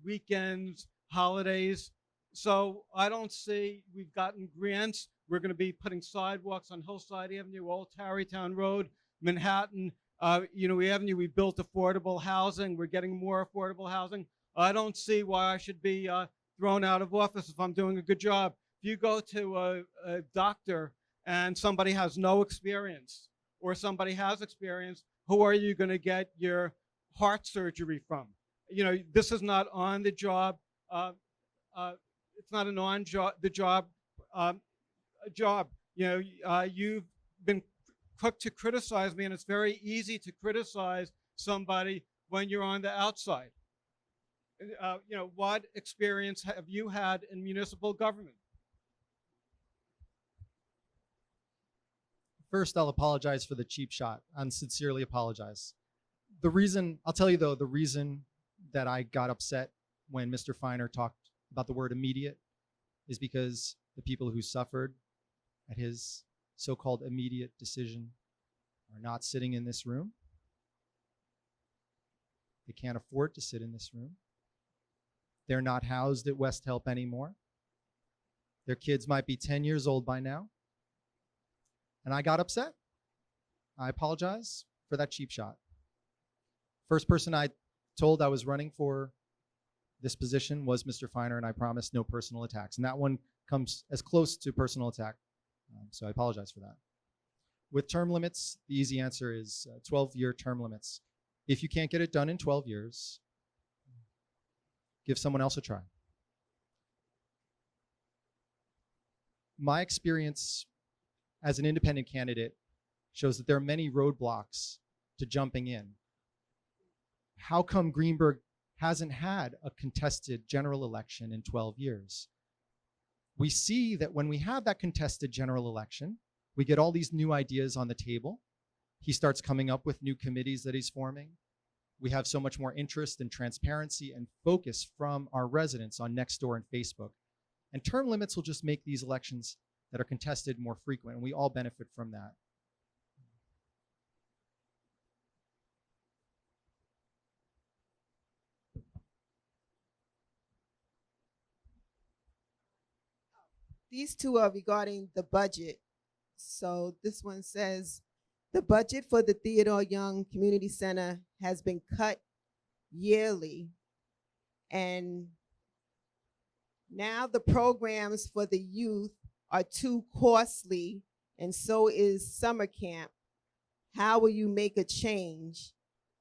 S2: weekends, holidays. So I don't see, we've gotten grants. We're going to be putting sidewalks on Hillside Avenue, Old Tarrytown Road, Manhattan, Avenue. We built affordable housing. We're getting more affordable housing. I don't see why I should be thrown out of office if I'm doing a good job. If you go to a doctor and somebody has no experience, or somebody has experience, who are you going to get your heart surgery from? You know, this is not on the job. It's not an on the job job. You know, you've been quick to criticize me, and it's very easy to criticize somebody when you're on the outside. You know, what experience have you had in municipal government?
S3: First, I'll apologize for the cheap shot. I sincerely apologize. The reason, I'll tell you though, the reason that I got upset when Mr. Feiner talked about the word immediate is because the people who suffered at his so-called immediate decision are not sitting in this room. They can't afford to sit in this room. They're not housed at West Help anymore. Their kids might be 10 years old by now. And I got upset. I apologize for that cheap shot. First person I told I was running for this position was Mr. Feiner, and I promised no personal attacks. And that one comes as close to personal attack. So I apologize for that. With term limits, the easy answer is 12-year term limits. If you can't get it done in 12 years, give someone else a try. My experience as an independent candidate shows that there are many roadblocks to jumping in. How come Greenburgh hasn't had a contested general election in 12 years? We see that when we have that contested general election, we get all these new ideas on the table. He starts coming up with new committees that he's forming. We have so much more interest and transparency and focus from our residents on Nextdoor and Facebook. And term limits will just make these elections that are contested more frequent, and we all benefit from that.
S4: These two are regarding the budget. So this one says, the budget for the Theodord Young Community Center has been cut yearly, and now the programs for the youth are too costly, and so is summer camp. How will you make a change?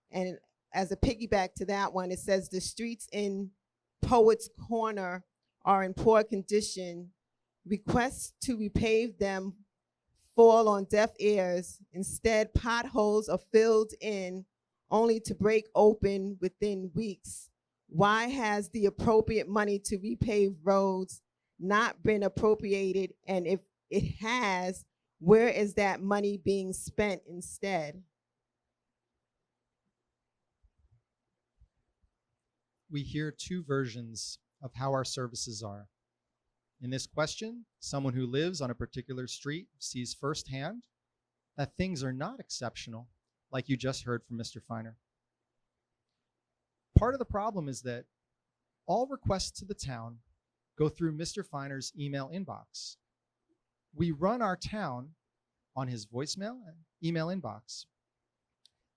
S4: And as a piggyback to that one, it says the streets in Poets Corner are in poor condition. Requests to repave them fall on deaf ears. Instead, potholes are filled in only to break open within weeks. Why has the appropriate money to repave roads not been appropriated? And if it has, where is that money being spent instead?
S3: We hear two versions of how our services are. In this question, someone who lives on a particular street sees firsthand that things are not exceptional, like you just heard from Mr. Feiner. Part of the problem is that all requests to the town go through Mr. Feiner's email inbox. We run our town on his voicemail and email inbox.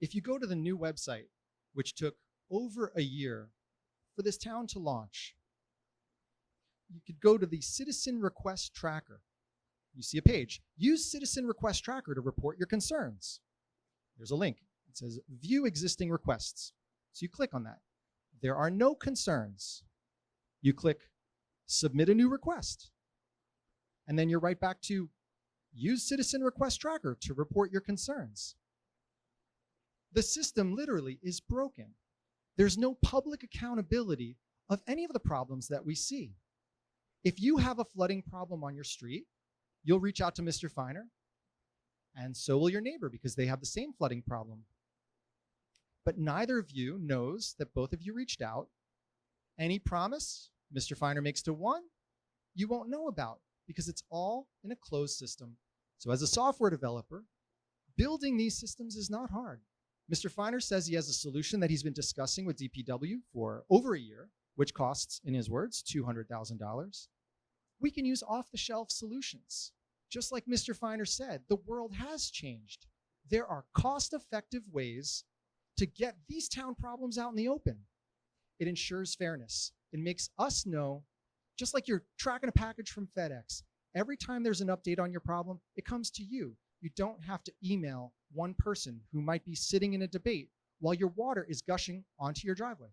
S3: If you go to the new website, which took over a year for this town to launch, you could go to the Citizen Request Tracker. you see a page. Use Citizen Request Tracker to report your concerns. There's a link. It says view existing requests. So you click on that. There are no concerns. You click submit a new request. And then you're right back to use Citizen Request Tracker to report your concerns. The system literally is broken. There's no public accountability of any of the problems that we see. If you have a flooding problem on your street, you'll reach out to Mr. Feiner, and so will your neighbor because they have the same flooding problem. But neither of you knows that both of you reached out. Any promise Mr. Feiner makes to one, you won't know about because it's all in a closed system. So as a software developer, building these systems is not hard. Mr. Feiner says he has a solution that he's been discussing with DPW for over a year, which costs, in his words, $200,000. We can use off-the-shelf solutions. Just like Mr. Feiner said, the world has changed. There are cost-effective ways to get these town problems out in the open. It ensures fairness. It makes us know, just like you're tracking a package from FedEx, every time there's an update on your problem, it comes to you. You don't have to email one person who might be sitting in a debate while your water is gushing onto your driveway.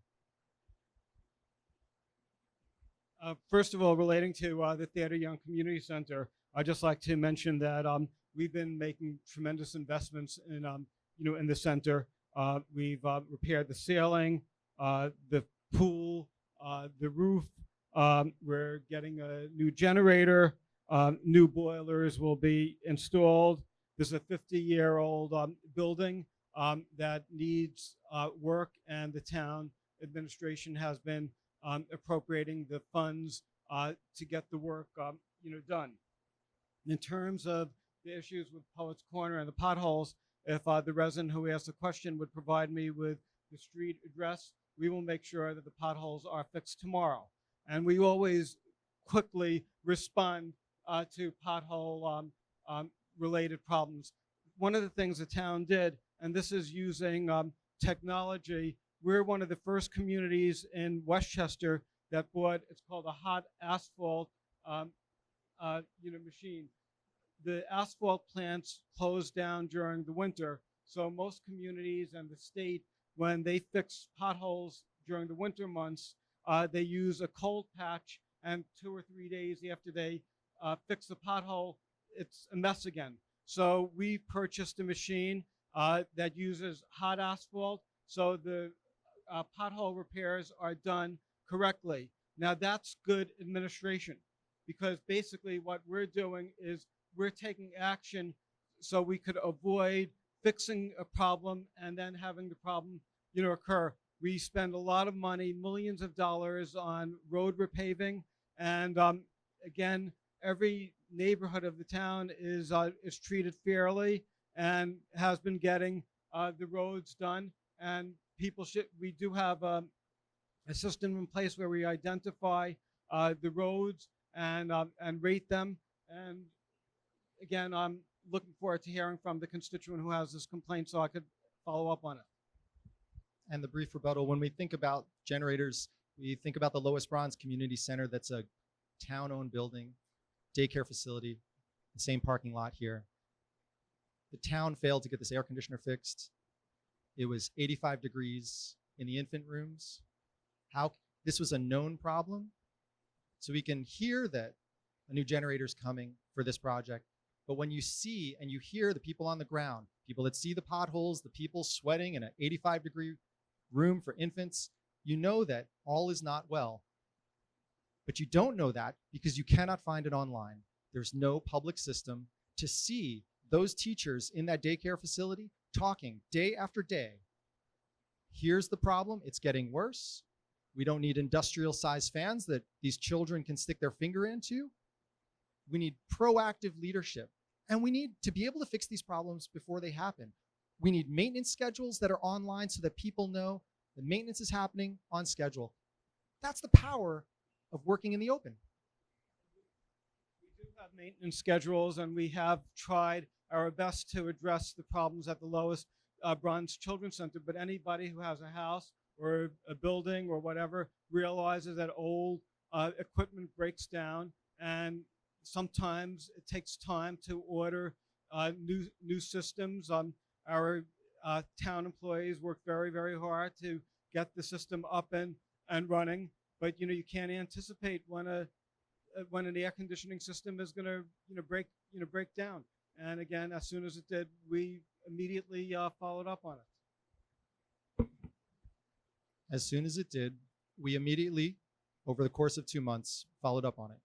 S2: First of all, relating to the Theodord Young Community Center, I'd just like to mention that we've been making tremendous investments in, in the center. We've repaired the ceiling, the pool, the roof. We're getting a new generator. New boilers will be installed. This is a 50-year-old building that needs work, and the town administration has been appropriating the funds to get the work done. In terms of the issues with Poets Corner and the potholes, if the resident who asked the question would provide me with the street address, we will make sure that the potholes are fixed tomorrow. And we always quickly respond to pothole related problems. One of the things the town did, and this is using technology, we're one of the first communities in Westchester that bought, it's called a hot asphalt machine. The asphalt plants closed down during the winter, so most communities and the state, when they fix potholes during the winter months, they use a cold patch, and 2 or 3 days after they fix the pothole, it's a mess again. So we purchased a machine that uses hot asphalt, so the pothole repairs are done correctly. Now that's good administration, because basically what we're doing is we're taking action so we could avoid fixing a problem and then having the problem occur. We spend a lot of money, millions of dollars on road repaving, and again, every neighborhood of the town is treated fairly and has been getting the roads done. And we do have a system in place where we identify the roads and rate them. And again, I'm looking forward to hearing from the constituent who has this complaint so I could follow up on it.
S3: And the brief rebuttal, when we think about generators, we think about the Lois Bronze Community Center. That's a town-owned building, daycare facility, the same parking lot here. The town failed to get this air conditioner fixed. It was 85 degrees in the infant rooms. This was a known problem. So we can hear that a new generator is coming for this project. But when you see and you hear the people on the ground, people that see the potholes, the people sweating in an 85-degree room for infants, you know that all is not well. But you don't know that because you cannot find it online. There's no public system to see those teachers in that daycare facility talking day after day. Here's the problem. It's getting worse. We don't need industrial-sized fans that these children can stick their finger into. We need proactive leadership. And we need to be able to fix these problems before they happen. We need maintenance schedules that are online so that people know the maintenance is happening on schedule. That's the power of working in the open.
S2: We do have maintenance schedules, and we have tried our best to address the problems at the Lois Bronze Children's Center, but anybody who has a house or a building or whatever realizes that old equipment breaks down, and sometimes it takes time to order new systems. Our town employees work very, very hard to get the system up and running, but you can't anticipate when an air conditioning system is going to break down. And again, as soon as it did, we immediately followed up on it.
S3: As soon as it did, we immediately, over the course of 2 months, followed up on it.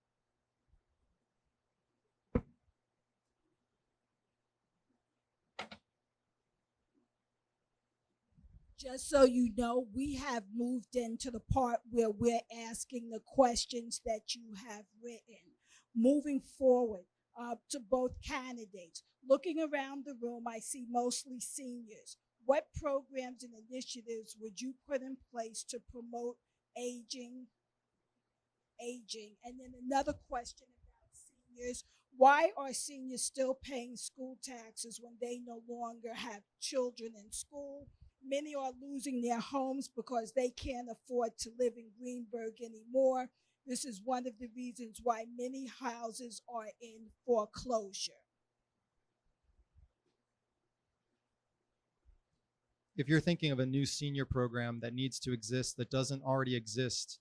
S1: Just so you know, we have moved into the part where we're asking the questions that you have written. Moving forward to both candidates, looking around the room, I see mostly seniors. What programs and initiatives would you put in place to promote aging? And then another question about seniors. Why are seniors still paying school taxes when they no longer have children in school? Many are losing their homes because they can't afford to live in Greenburgh anymore. This is one of the reasons why many houses are in foreclosure.
S3: If you're thinking of a new senior program that needs to exist that doesn't already exist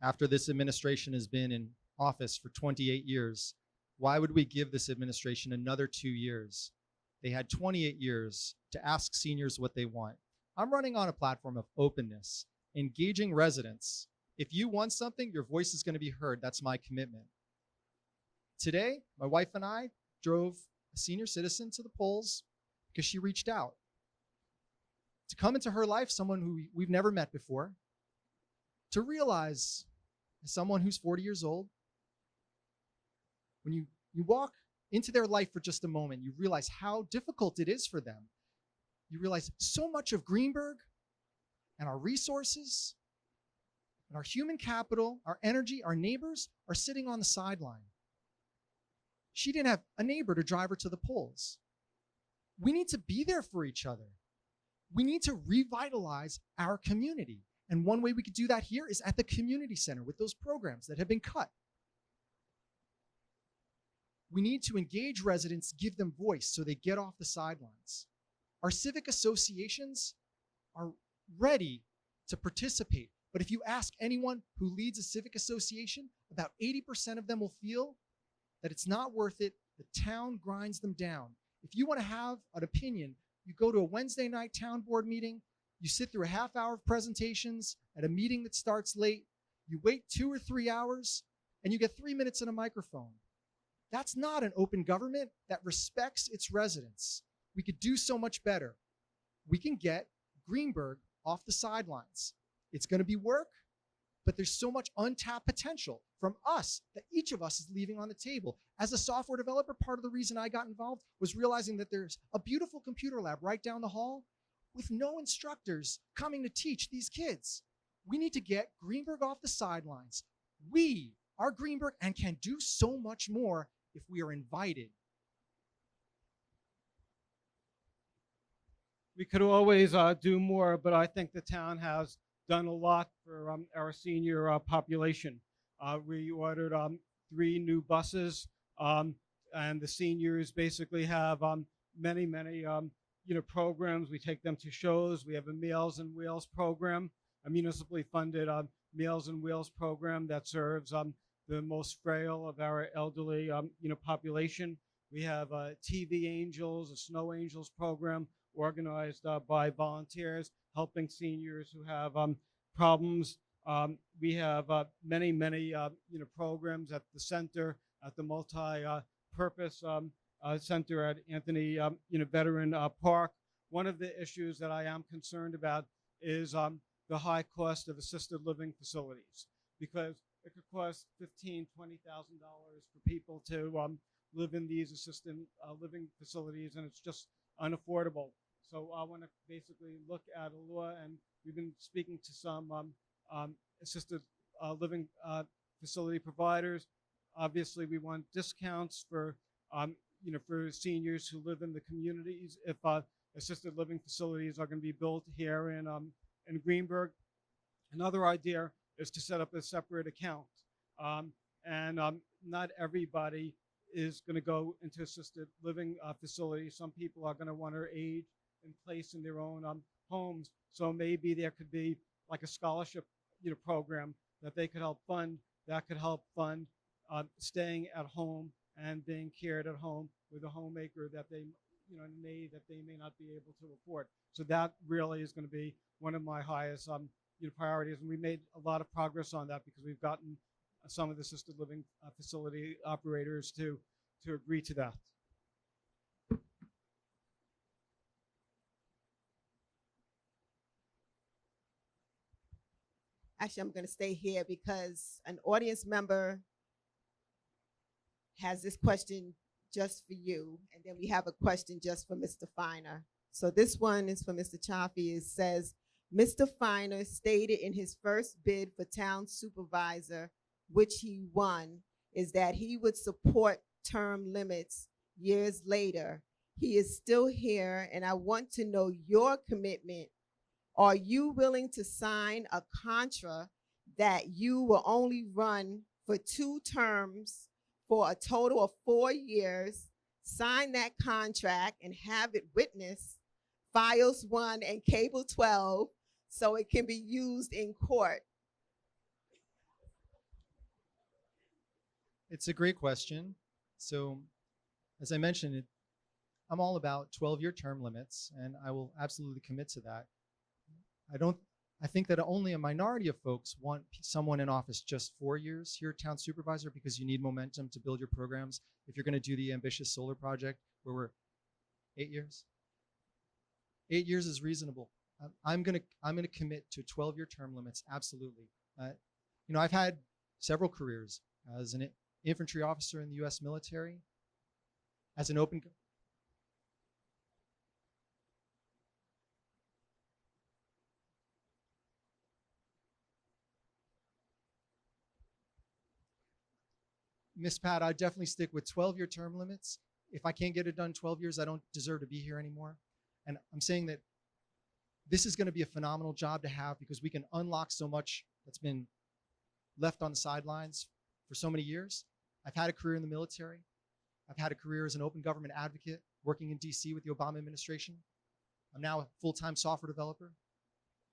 S3: after this administration has been in office for 28 years, why would we give this administration another 2 years? They had 28 years to ask seniors what they want. I'm running on a platform of openness, engaging residents. If you want something, your voice is going to be heard. That's my commitment. Today, my wife and I drove a senior citizen to the polls because she reached out to come into her life, someone who we've never met before, to realize, as someone who's 40 years old, when you walk into their life for just a moment, you realize how difficult it is for them. You realize so much of Greenburgh and our resources and our human capital, our energy, our neighbors are sitting on the sideline. She didn't have a neighbor to drive her to the polls. We need to be there for each other. We need to revitalize our community. And one way we could do that here is at the community center with those programs that have been cut. We need to engage residents, give them voice so they get off the sidelines. Our civic associations are ready to participate. But if you ask anyone who leads a civic association, about 80% of them will feel that it's not worth it. The town grinds them down. If you want to have an opinion, you go to a Wednesday night town board meeting, you sit through a half hour of presentations at a meeting that starts late, you wait 2 or 3 hours, and you get 3 minutes in a microphone. That's not an open government that respects its residents. We could do so much better. We can get Greenburgh off the sidelines. It's going to be work, but there's so much untapped potential from us that each of us is leaving on the table. As a software developer, part of the reason I got involved was realizing that there's a beautiful computer lab right down the hall with no instructors coming to teach these kids. We need to get Greenburgh off the sidelines. We are Greenburgh and can do so much more if we are invited.
S2: We could always do more, but I think the town has done a lot for our senior population. We ordered 3 new buses, and the seniors basically have many programs. We take them to shows. We have a Meals on Wheels program, a municipally funded Meals on Wheels program that serves the most frail of our elderly population. We have TV Angels, a Snow Angels program organized by volunteers helping seniors who have problems. We have many programs at the center, at the multi-purpose center at Anthony Veteran Park. One of the issues that I am concerned about is the high cost of assisted living facilities, because it could cost $15,000, $20,000 for people to live in these assisted living facilities, and it's just unaffordable. So I want to basically look at a law, and we've been speaking to some assisted living facility providers. Obviously, we want discounts for for seniors who live in the communities if assisted living facilities are going to be built here in Greenburgh. Another idea is to set up a separate account, and not everybody is going to go into assisted living facilities. Some people are going to want to age in place in their own homes. So maybe there could be like a scholarship, program that they could help fund. That could help fund staying at home and being cared at home with a homemaker that they, that they may not be able to afford. So that really is going to be one of my highest priorities, and we made a lot of progress on that because we've gotten some of the assisted living facility operators to agree to that.
S4: Actually, I'm going to stay here because an audience member has this question just for you, and then we have a question just for Mr. Feiner. So this one is for Mr. Cioffi. It says, Mr. Feiner stated in his first bid for town supervisor, which he won, is that he would support term limits years later. He is still here, and I want to know your commitment. Are you willing to sign a contract that you will only run for 2 terms for a total of 4 years, sign that contract and have it witnessed, Files 1 and Cable 12, so it can be used in court?
S3: It's a great question. So, as I mentioned, I'm all about 12-year term limits, and I will absolutely commit to that. I think that only a minority of folks want someone in office just 4 years here at Town Supervisor because you need momentum to build your programs. If you're going to do the ambitious solar project where we're 8 years, 8 years is reasonable. I'm going to commit to 12-year term limits. Absolutely. I've had several careers as an infantry officer in the U.S. military, as an open. Miss Pat, I'd definitely stick with 12-year term limits. If I can't get it done 12 years, I don't deserve to be here anymore. And I'm saying that this is going to be a phenomenal job to have because we can unlock so much that's been left on the sidelines for so many years. I've had a career in the military. I've had a career as an open government advocate working in DC with the Obama administration. I'm now a full-time software developer.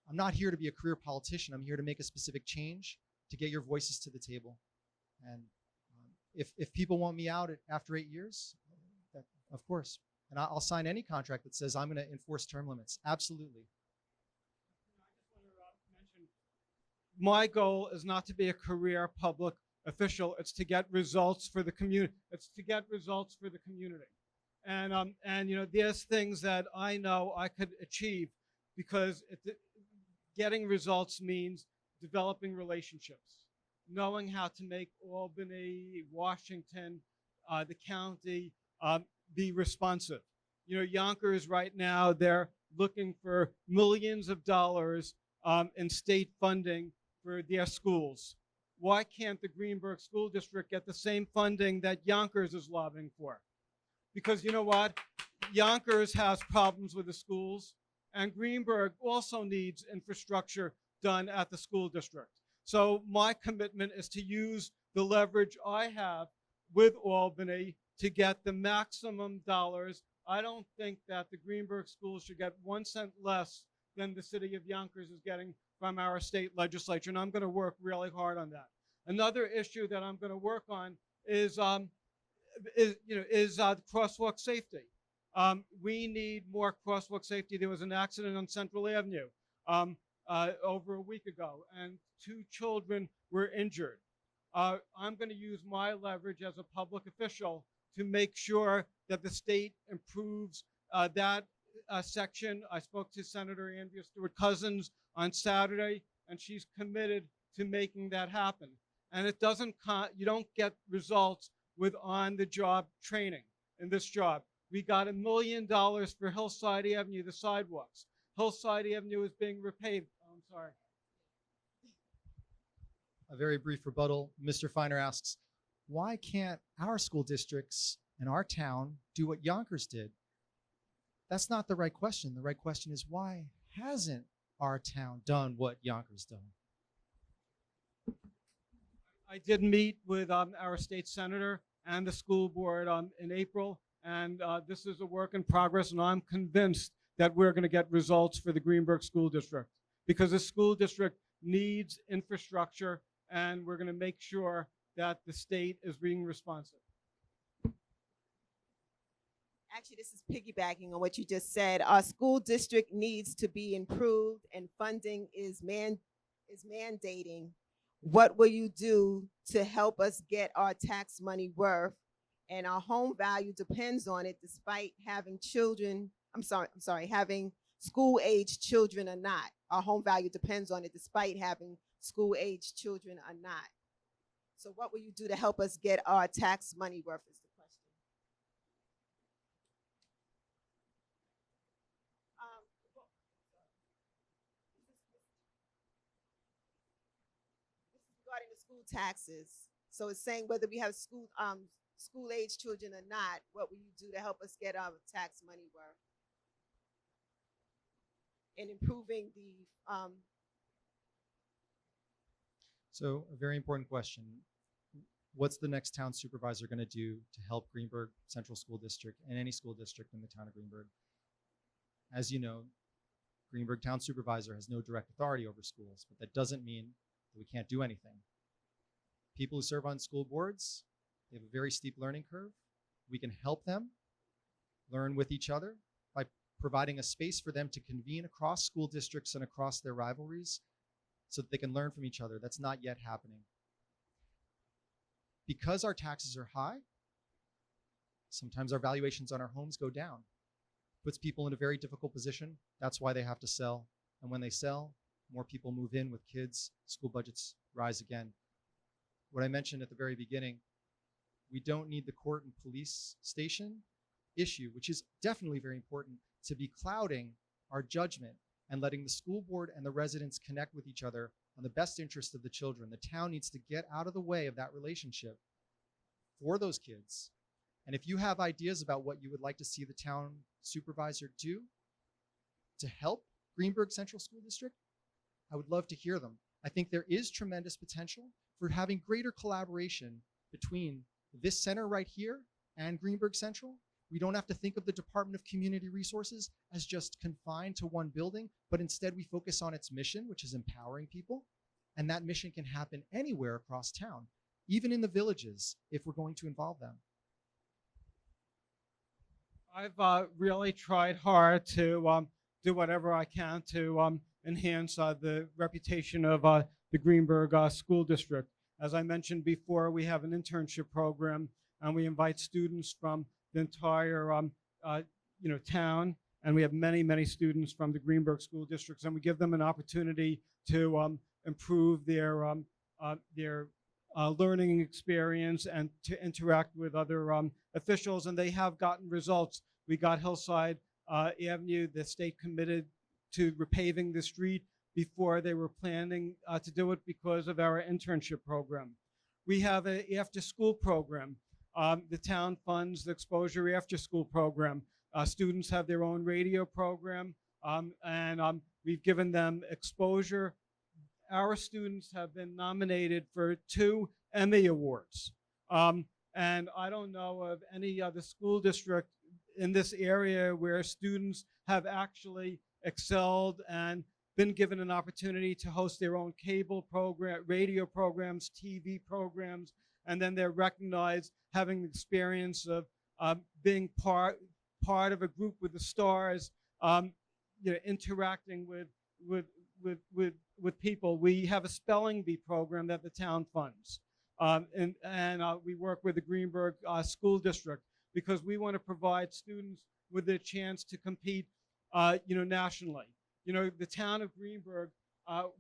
S3: I'm not here to be a career politician. I'm here to make a specific change to get your voices to the table. And if people want me out after 8 years, of course. And I'll sign any contract that says I'm going to enforce term limits. Absolutely.
S2: I just want to mention, my goal is not to be a career public official. It's to get results for the community. It's to get results for the community. And there's things that I know I could achieve because getting results means developing relationships, knowing how to make Albany, Washington, the county be responsive. Yonkers right now, they're looking for millions of dollars in state funding for their schools. Why can't the Greenburgh School District get the same funding that Yonkers is lobbying for? Because you know what? Yonkers has problems with the schools, and Greenburgh also needs infrastructure done at the school district. So my commitment is to use the leverage I have with Albany to get the maximum dollars. I don't think that the Greenburgh schools should get 1 cent less than the city of Yonkers is getting from our state legislature, and I'm going to work really hard on that. Another issue that I'm going to work on is crosswalk safety. We need more crosswalk safety. There was an accident on Central Avenue over a week ago, and 2 children were injured. I'm going to use my leverage as a public official to make sure that the state improves that section. I spoke to Senator Andrea Stewart-Cousins on Saturday, and she's committed to making that happen. And it doesn't, you don't get results with on-the-job training in this job. We got $1 million for Hillside Avenue, the sidewalks. Hillside Avenue is being repaved. Oh, I'm sorry.
S3: A very brief rebuttal. Mr. Feiner asks, why can't our school districts and our town do what Yonkers did? That's not the right question. The right question is, why hasn't our town done what Yonkers done?
S2: I did meet with our state senator and the school board in April. And this is a work in progress, and I'm convinced that we're going to get results for the Greenburgh School District, because the school district needs infrastructure, and we're going to make sure that the state is being responsive.
S4: Actually, this is piggybacking on what you just said. Our school district needs to be improved, and funding is mandating. What will you do to help us get our tax money worth? And our home value depends on it, despite having children. Having school-age children or not. Our home value depends on it, despite having school-age children or not. So, what will you do to help us get our tax money worth? Is the question. This is regarding the school taxes. So it's saying whether we have school-age children or not, what will you do to help us get our tax money worth? And improving the
S3: So a very important question. What's the next town supervisor going to do to help Greenburgh Central School District and any school district in the town of Greenburgh? As you know, Greenburgh Town Supervisor has no direct authority over schools, but that doesn't mean that we can't do anything. People who serve on school boards, they have a very steep learning curve. We can help them learn with each other by providing a space for them to convene across school districts and across their rivalries so that they can learn from each other. That's not yet happening. Because our taxes are high, sometimes our valuations on our homes go down. Puts people in a very difficult position. That's why they have to sell. And when they sell, more people move in with kids, school budgets rise again. What I mentioned at the very beginning, we don't need the court and police station issue, which is definitely very important, to be clouding our judgment and letting the school board and the residents connect with each other on the best interest of the children. The town needs to get out of the way of that relationship for those kids. And if you have ideas about what you would like to see the town supervisor do to help Greenburgh Central School District, I would love to hear them. I think there is tremendous potential for having greater collaboration between this center right here and Greenburgh Central. We don't have to think of the Department of Community Resources as just confined to one building, but instead we focus on its mission, which is empowering people. And that mission can happen anywhere across town, even in the villages, if we're going to involve them.
S2: I've really tried hard to do whatever I can to enhance the reputation of the Greenburgh School District. As I mentioned before, we have an internship program, and we invite students from the entire town, and we have many students from the Greenburgh School Districts, and we give them an opportunity to improve their learning experience and to interact with other officials, and they have gotten results. We got Hillside Avenue, the state committed to repaving the street before they were planning to do it because of our internship program. We have an after-school program. The town funds the Exposure After-School program. Students have their own radio program, and we've given them exposure. Our students have been nominated for 2 Emmy Awards. And I don't know of any other school district in this area where students have actually excelled and been given an opportunity to host their own cable program, radio programs, TV programs, and then they're recognized having the experience of being part of a group with the stars, interacting with people. We have a spelling bee program that the town funds, and we work with the Greenburgh School District because we want to provide students with a chance to compete, nationally. The town of Greenburgh,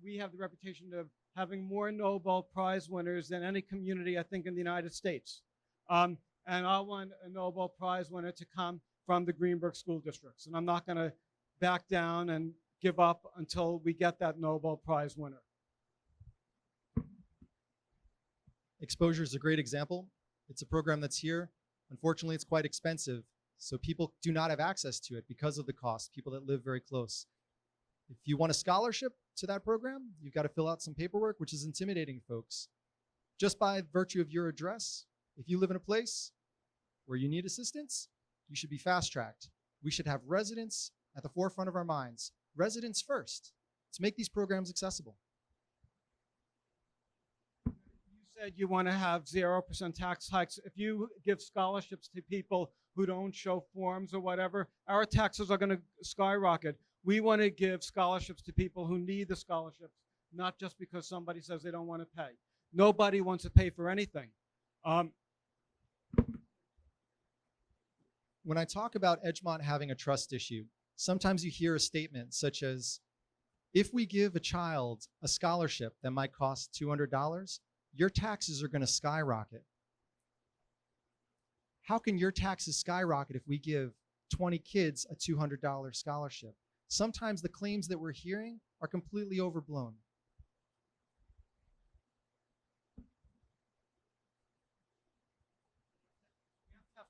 S2: we have the reputation of having more Nobel Prize winners than any community, I think, in the United States. And I want a Nobel Prize winner to come from the Greenburgh School Districts. And I'm not going to back down and give up until we get that Nobel Prize winner.
S3: Exposure is a great example. It's a program that's here. Unfortunately, it's quite expensive, so people do not have access to it because of the cost, people that live very close. If you want a scholarship to that program, you've got to fill out some paperwork, which is intimidating folks. Just by virtue of your address, If you live in a place where you need assistance, you should be fast-tracked. We should have residents at the forefront of our minds. Residents first. Let's make these programs accessible.
S2: You said you want to have 0% tax hikes. If you give scholarships to people who don't show forms or whatever, our taxes are going to skyrocket. We want to give scholarships to people who need the scholarships, not just because somebody says they don't want to pay. Nobody wants to pay for anything.
S3: When I talk about Edgemont having a trust issue, sometimes you hear a statement such as, if we give a child a scholarship that might cost $200, your taxes are going to skyrocket. How can your taxes skyrocket if we give 20 kids a $200 scholarship? Sometimes the claims that we're hearing are completely overblown.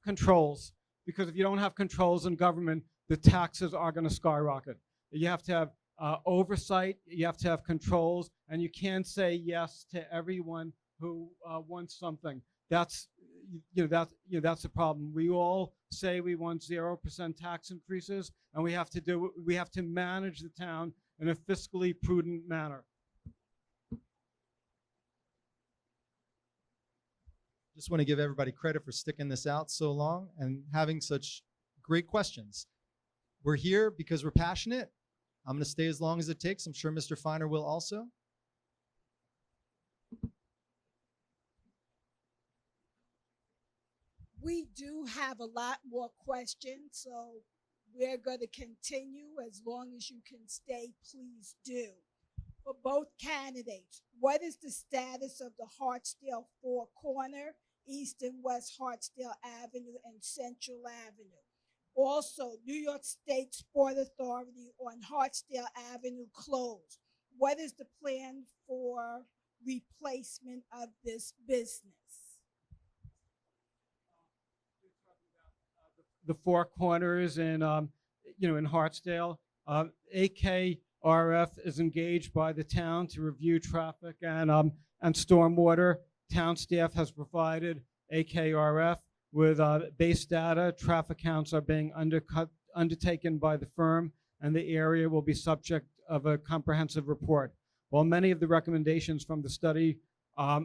S2: Controls, because if you don't have controls in government, the taxes are going to skyrocket. You have to have oversight, you have to have controls, and you can't say yes to everyone who wants something. That's the problem. We all say we want 0% tax increases, and we have to manage the town in a fiscally prudent manner.
S3: Just want to give everybody credit for sticking this out so long and having such great questions. We're here because we're passionate. I'm going to stay as long as it takes. I'm sure Mr. Feiner will also.
S1: We do have a lot more questions, so we're going to continue. As long as you can stay, please do. For both candidates, what is the status of the Hartsdale Four Corner, East and West Hartsdale Avenue, and Central Avenue? Also, New York State Sport Authority on Hartsdale Avenue closed. What is the plan for replacement of this business?
S2: The Four Corners in Hartsdale. AKRF is engaged by the town to review traffic and stormwater. Town staff has provided AKRF with base data. Traffic counts are being undertaken by the firm, and the area will be subject of a comprehensive report. While many of the recommendations from the study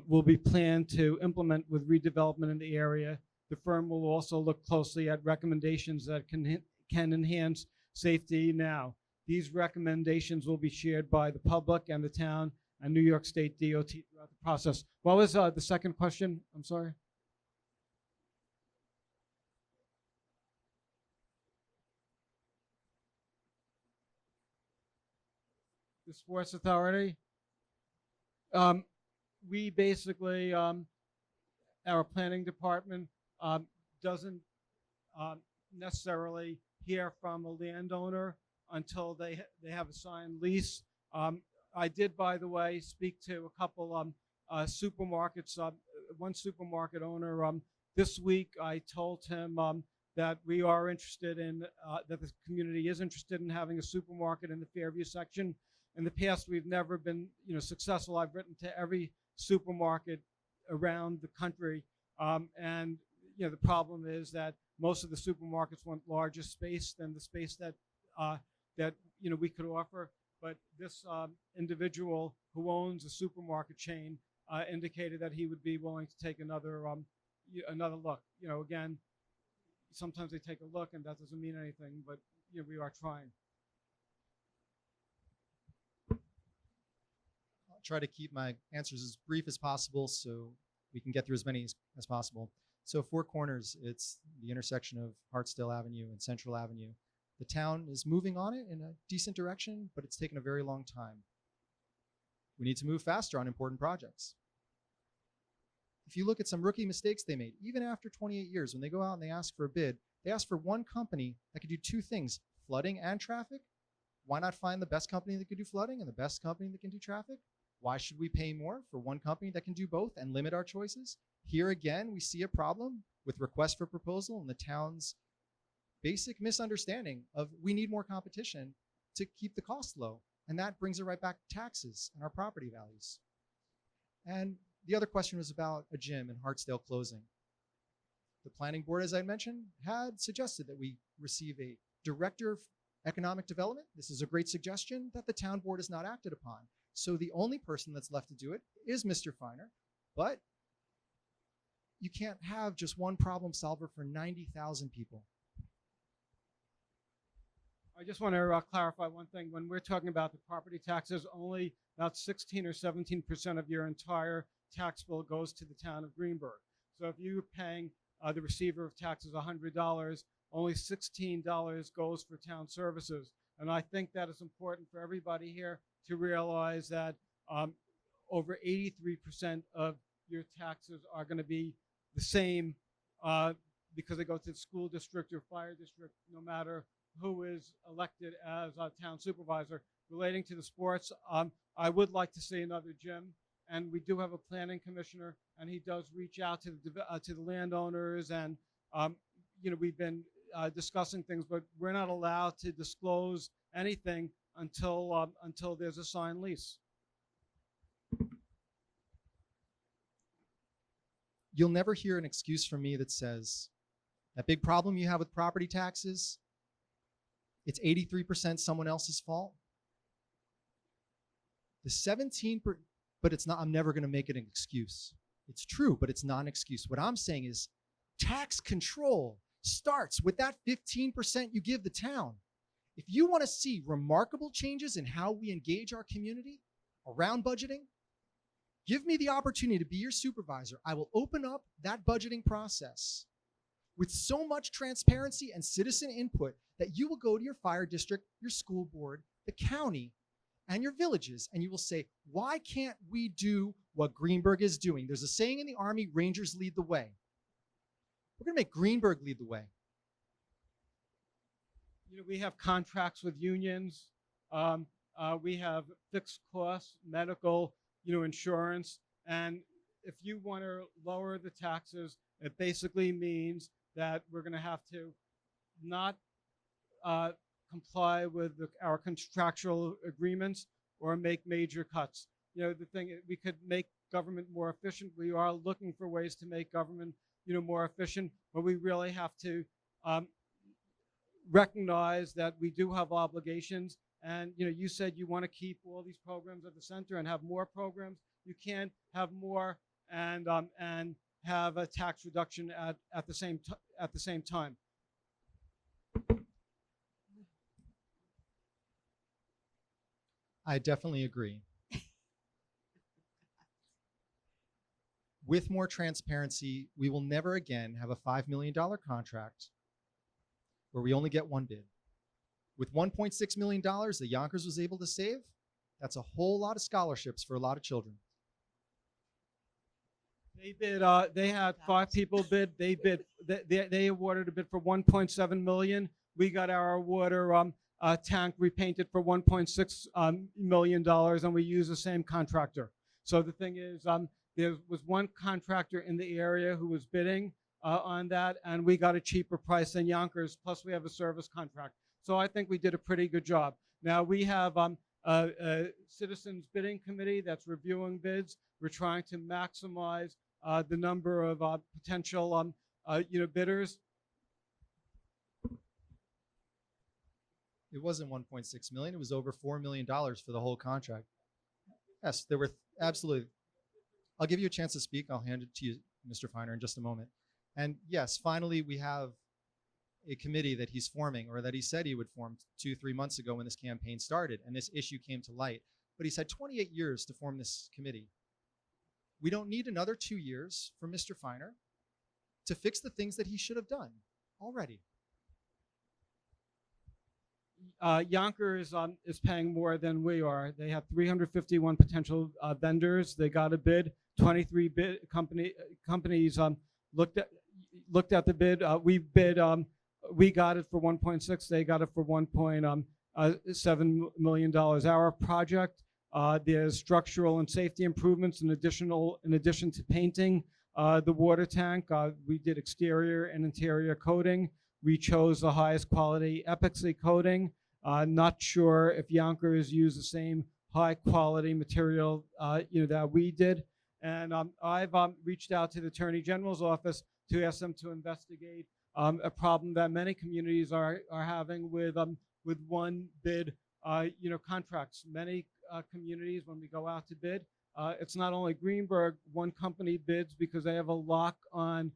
S2: will be planned to implement with redevelopment in the area, the firm will also look closely at recommendations that can enhance safety now. These recommendations will be shared by the public and the town and New York State DOT throughout the process. What was the second question? I'm sorry. The Sports Authority. We basically, our planning department doesn't necessarily hear from a landowner until they have a signed lease. I did, by the way, speak to a couple supermarkets. One supermarket owner this week. I told him that we are interested in that the community is interested in having a supermarket in the Fairview section. In the past, we've never been successful. I've written to every supermarket around the country, and the problem is that most of the supermarkets want larger space than the space that we could offer. But this individual who owns a supermarket chain indicated that he would be willing to take another look. Again, sometimes they take a look and that doesn't mean anything, but we are trying.
S3: I'll try to keep my answers as brief as possible so we can get through as many as possible. So Four Corners, it's the intersection of Hartsdale Avenue and Central Avenue. The town is moving on it in a decent direction, but it's taken a very long time. We need to move faster on important projects. If you look at some rookie mistakes they made, even after 28 years, when they go out and they ask for a bid, they ask for one company that could do two things, flooding and traffic. Why not find the best company that could do flooding and the best company that can do traffic? Why should we pay more for one company that can do both and limit our choices? Here again, we see a problem with request for proposal and the town's basic misunderstanding of we need more competition to keep the cost low. And that brings it right back to taxes and our property values. And the other question was about a gym in Hartsdale closing. the planning board, as I mentioned, had suggested that we receive a director of economic development. This is a great suggestion that the town board has not acted upon. So the only person that's left to do it is Mr. Feiner, but you can't have just one problem solver for 90,000 people.
S2: I just want to clarify one thing. When we're talking about the property taxes, only about 16 or 17% of your entire tax bill goes to the town of Greenburgh. So if you're paying the receiver of taxes $100, only $16 goes for town services. And I think that it's important for everybody here to realize that over 83% of your taxes are going to be the same because they go to the school district or fire district, no matter who is elected as a town supervisor. Relating to the sports, I would like to see another gym, and we do have a planning commissioner, and he does reach out to the landowners, and we've been discussing things, but we're not allowed to disclose anything until there's a signed lease.
S3: You'll never hear an excuse from me that says that big problem you have with property taxes, it's 83% someone else's fault. The 17%, but it's not, I'm never going to make it an excuse. It's true, but it's not an excuse. What I'm saying is tax control starts with that 15% you give the town. If you want to see remarkable changes in how we engage our community around budgeting, give me the opportunity to be your supervisor. I will open up that budgeting process with so much transparency and citizen input that you will go to your fire district, your school board, the county, and your villages, and you will say, why can't we do what Greenburgh is doing? There's a saying in the Army, Rangers lead the way. We're going to make Greenburgh lead the way.
S2: We have contracts with unions. We have fixed costs, medical, insurance. And if you want to lower the taxes, it basically means that we're going to have to not comply with our contractual agreements or make major cuts. The thing, we could make government more efficient. We are looking for ways to make government, more efficient, but we really have to recognize that we do have obligations. And you said you want to keep all these programs at the center and have more programs. You can't have more and have a tax reduction at the same time.
S3: I definitely agree. With more transparency, we will never again have a $5 million contract where we only get one bid. With $1.6 million that Yonkers was able to save, that's a whole lot of scholarships for a lot of children.
S2: They bid. They had 5 people bid. They bid. They awarded a bid for $1.7 million. We got our water tank repainted for $1.6 million, and we used the same contractor. So the thing is, there was one contractor in the area who was bidding on that, and we got a cheaper price than Yonkers. Plus, we have a service contract. So I think we did a pretty good job. Now we have a citizens bidding committee that's reviewing bids. We're trying to maximize the number of potential bidders.
S3: It wasn't 1.6 million. It was over $4 million for the whole contract. Yes, there were absolutely. I'll give you a chance to speak. I'll hand it to you, Mr. Feiner, in just a moment. And yes, finally, we have a committee that he's forming, or that he said he would form 2-3 months ago when this campaign started, and this issue came to light. But he's had 28 years to form this committee. We don't need another 2 years for Mr. Feiner to fix the things that he should have done already.
S2: Yonkers is paying more than we are. They have 351 potential vendors. They got a bid. 23 companies looked at the bid. We bid. We got it for 1.6. They got it for 1.7 million dollars. Our project, there's structural and safety improvements in addition to painting the water tank. We did exterior and interior coating. We chose the highest quality epoxy coating. Not sure if Yonkers used the same high quality material that we did. And I've reached out to the Attorney General's office to ask them to investigate a problem that many communities are having with one bid, contracts. Many communities, when we go out to bid, it's not only Greenburgh, one company bids because they have a lock on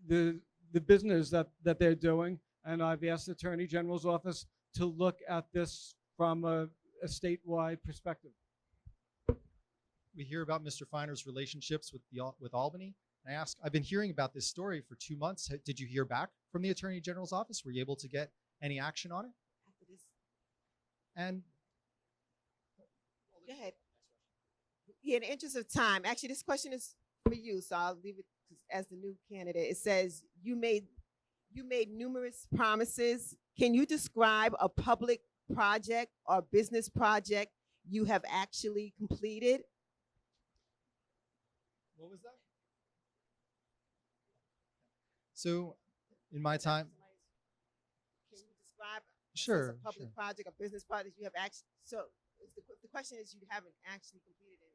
S2: the business that they're doing. And I've asked the Attorney General's office to look at this from a statewide perspective.
S3: We hear about Mr. Feiner's relationships with Albany. I've been hearing about this story for 2 months. Did you hear back from the Attorney General's office? Were you able to get any action on it?
S4: After this,
S3: And
S4: go ahead. Yeah, in the interest of time, actually, this question is for you, so I'll leave it as the new candidate. It says you made numerous promises. Can you describe a public project or business project you have actually completed?
S3: what was that? So, in my time,
S4: Can you describe
S3: sure,
S4: a public
S3: sure.
S4: project or business project you have actually? So the question is, you haven't actually completed it.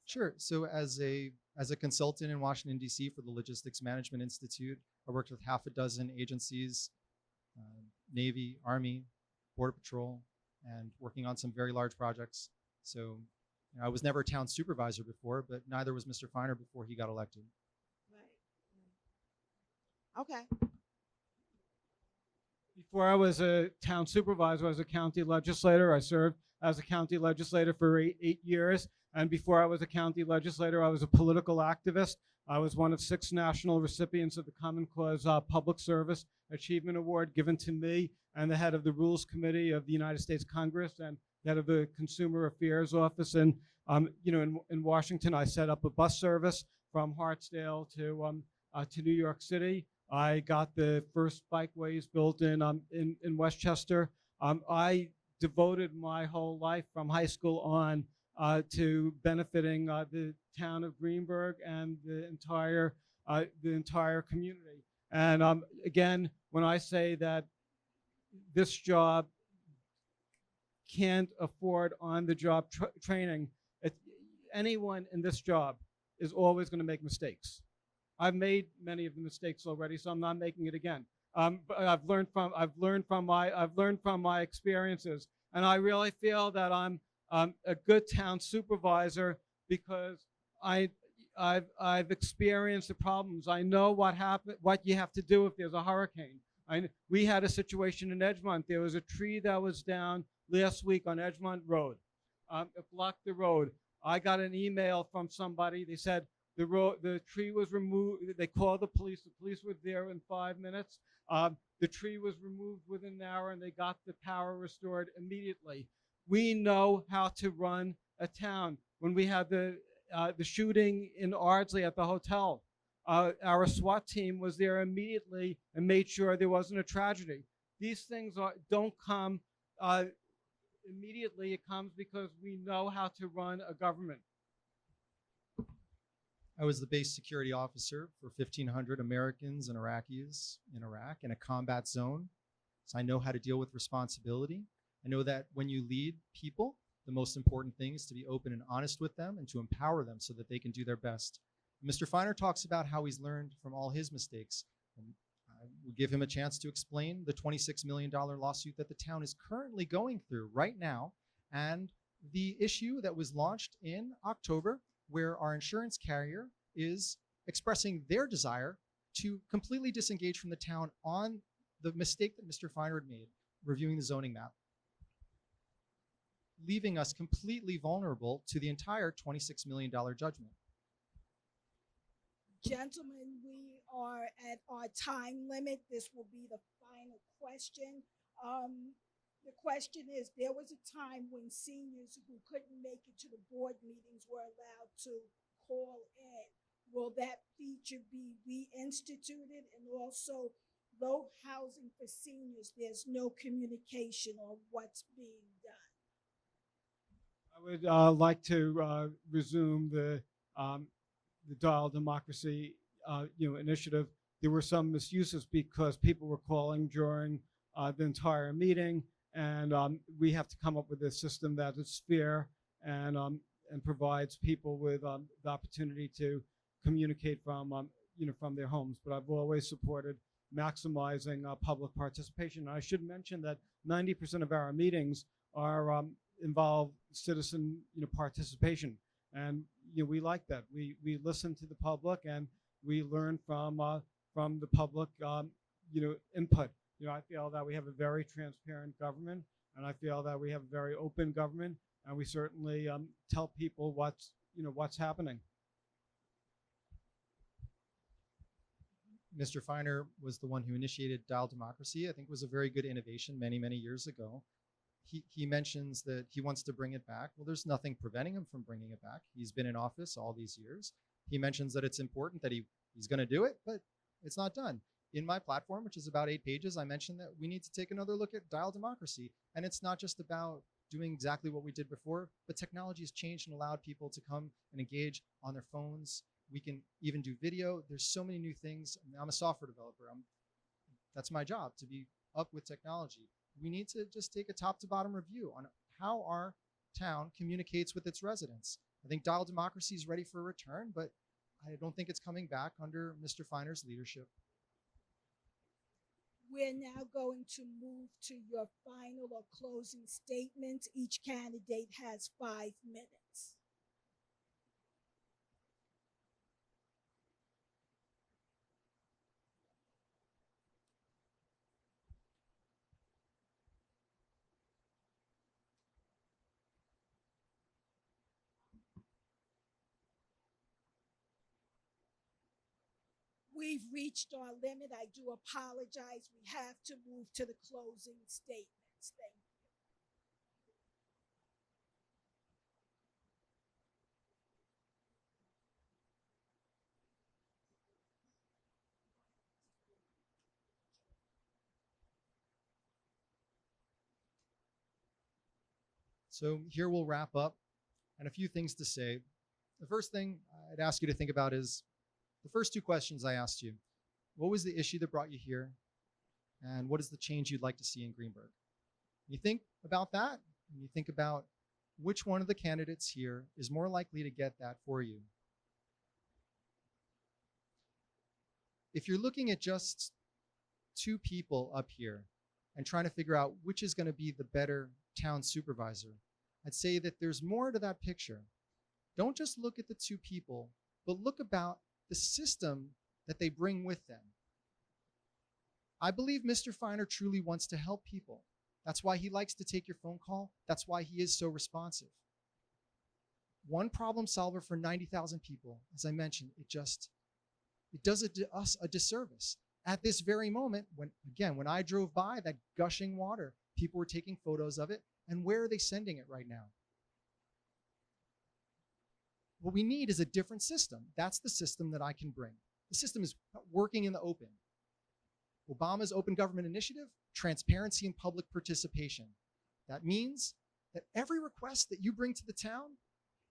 S3: Sure. So as a consultant in Washington, D.C. for the Logistics Management Institute, I worked with half a dozen agencies, Navy, Army, Border Patrol, and working on some very large projects. So I was never a town supervisor before, but neither was Mr. Feiner before he got elected.
S4: Right. Okay.
S2: Before I was a town supervisor, I was a county legislator. I served as a county legislator for eight years. And before I was a county legislator, I was a political activist. I was one of 6 national recipients of the Common Cause Public Service Achievement Award given to me and the head of the Rules Committee of the United States Congress and head of the Consumer Affairs Office. And, in Washington, I set up a bus service from Hartsdale to New York City. I got the first bikeways built in Westchester. I devoted my whole life from high school on to benefiting the town of Greenburgh and the entire community. And again, when I say that this job can't afford on-the-job training, anyone in this job is always going to make mistakes. I've made many of the mistakes already, so I'm not making it again. But I've learned from my experiences, and I really feel that I'm a good town supervisor because I've experienced the problems. I know what you have to do if there's a hurricane. We had a situation in Edgemont. There was a tree that was down last week on Edgemont Road. It blocked the road. I got an email from somebody. They said the tree was removed. They called the police. The police were there in 5 minutes. The tree was removed within an hour, and they got the power restored immediately. We know how to run a town. When we had the shooting in Ardsley at the hotel, our SWAT team was there immediately and made sure there wasn't a tragedy. These things don't come immediately. It comes because we know how to run a government.
S3: I was the base security officer for 1,500 Americans and Iraqis in Iraq in a combat zone. So I know how to deal with responsibility. I know that when you lead people, the most important thing is to be open and honest with them and to empower them so that they can do their best. Mr. Feiner talks about how he's learned from all his mistakes. And I will give him a chance to explain the $26 million lawsuit that the town is currently going through right now, and the issue that was launched in October, where our insurance carrier is expressing their desire to completely disengage from the town on the mistake that Mr. Feiner had made, reviewing the zoning map, leaving us completely vulnerable to the entire $26 million judgment.
S1: Gentlemen, we are at our time limit. This will be the final question. The question is, there was a time when seniors who couldn't make it to the board meetings were allowed to call in. Will that feature be reinstituted? And also, low housing for seniors, there's no communication on what's being done.
S2: I would like to resume the Dial Democracy initiative. There were some misuses because people were calling during the entire meeting, and we have to come up with a system that is fair and and provides people with the opportunity to communicate from from their homes. But I've always supported maximizing public participation. And I should mention that 90% of our meetings are involve citizen participation, and we like that. We listen to the public and we learn from the public input. I feel that we have a very transparent government, and I feel that we have a very open government, and we certainly tell people what's happening.
S3: Mr. Feiner was the one who initiated dial democracy. I think it was a very good innovation many, many years ago. He mentions that he wants to bring it back. Well, there's nothing preventing him from bringing it back. He's been in office all these years. He mentions that it's important, that he's going to do it, but it's not done. In my platform, which is about 8 pages, I mentioned that we need to take another look at dial democracy. And it's not just about doing exactly what we did before, but technology has changed and allowed people to come and engage on their phones. We can even do video. There's so many new things. I'm a software developer. That's my job, to be up with technology. We need to just take a top to bottom review on how our town communicates with its residents. I think dial democracy is ready for a return, but I don't think it's coming back under Mr. Feiner's leadership.
S1: We're now going to move to your final or closing statements. Each candidate has 5 minutes. We've reached our limit. I do apologize. We have to move to the closing statements. Thank you.
S3: So here we'll wrap up, and a few things to say. The first thing I'd ask you to think about is the first 2 questions I asked you. What was the issue that brought you here? And what is the change you'd like to see in Greenburgh? You think about that, and you think about which one of the candidates here is more likely to get that for you. If you're looking at just 2 people up here and trying to figure out which is going to be the better town supervisor, I'd say that there's more to that picture. Don't just look at the 2 people, but look about the system that they bring with them. I believe Mr. Feiner truly wants to help people. That's why he likes to take your phone call. That's why he is so responsive. One problem solver for 90,000 people, as I mentioned, it does us a disservice. At this very moment, when I drove by that gushing water, people were taking photos of it, and where are they sending it right now? What we need is a different system. That's the system that I can bring. The system is working in the open. Obama's Open Government Initiative, transparency and public participation. That means that every request that you bring to the town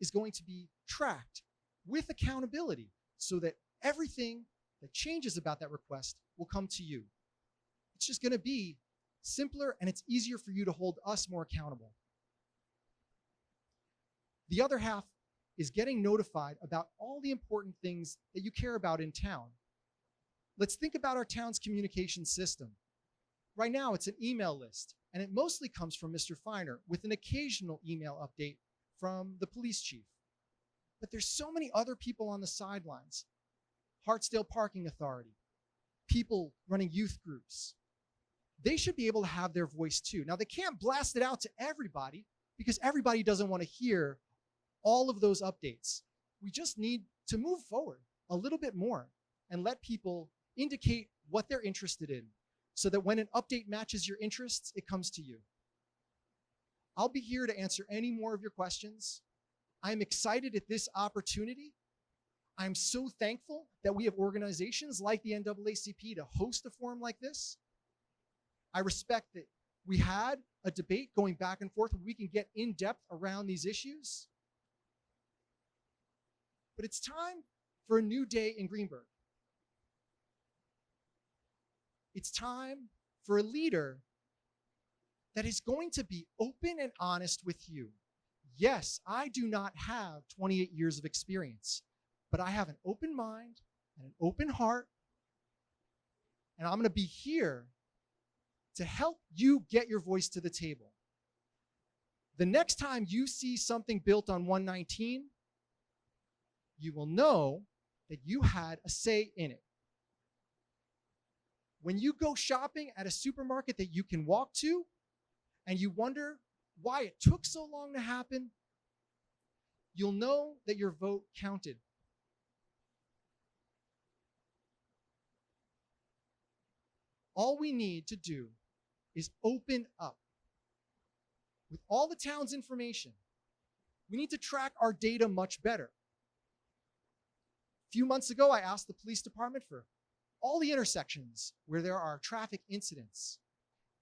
S3: is going to be tracked with accountability so that everything that changes about that request will come to you. It's just going to be simpler, and it's easier for you to hold us more accountable. The other half is getting notified about all the important things that you care about in town. Let's think about our town's communication system. Right now, it's an email list, and it mostly comes from Mr. Feiner with an occasional email update from the police chief. But there's so many other people on the sidelines. Hartsdale Parking Authority, people running youth groups. They should be able to have their voice too. Now, they can't blast it out to everybody because everybody doesn't want to hear all of those updates. We just need to move forward a little bit more and let people indicate what they're interested in so that when an update matches your interests, it comes to you. I'll be here to answer any more of your questions. I'm excited at this opportunity. I'm so thankful that we have organizations like the NAACP to host a forum like this. I respect that we had a debate going back and forth where we can get in depth around these issues. But it's time for a new day in Greenburgh. It's time for a leader that is going to be open and honest with you. Yes, I do not have 28 years of experience, but I have an open mind and an open heart, and I'm going to be here to help you get your voice to the table. The next time you see something built on 119, you will know that you had a say in it. When you go shopping at a supermarket that you can walk to and you wonder why it took so long to happen, you'll know that your vote counted. All we need to do is open up. With all the town's information, we need to track our data much better. A few months ago, I asked the police department for all the intersections where there are traffic incidents.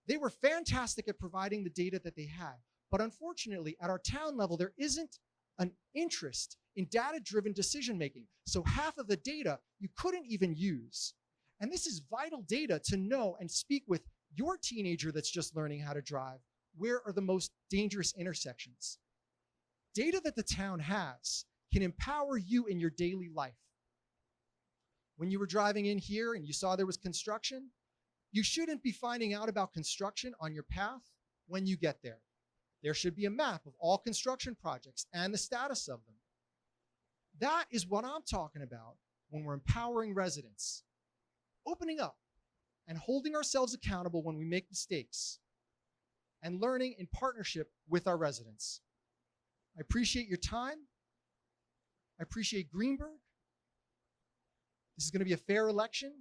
S3: They were fantastic at providing the data that they had, but unfortunately, at our town level, there isn't an interest in data-driven decision-making. So half of the data you couldn't even use. And this is vital data to know and speak with your teenager that's just learning how to drive. Where are the most dangerous intersections? Data that the town has can empower you in your daily life. When you were driving in here and you saw there was construction, you shouldn't be finding out about construction on your path when you get there. There should be a map of all construction projects and the status of them. That is what I'm talking about when we're empowering residents, opening up and holding ourselves accountable when we make mistakes, and learning in partnership with our residents. I appreciate your time. I appreciate Greenburgh. This is going to be a fair election.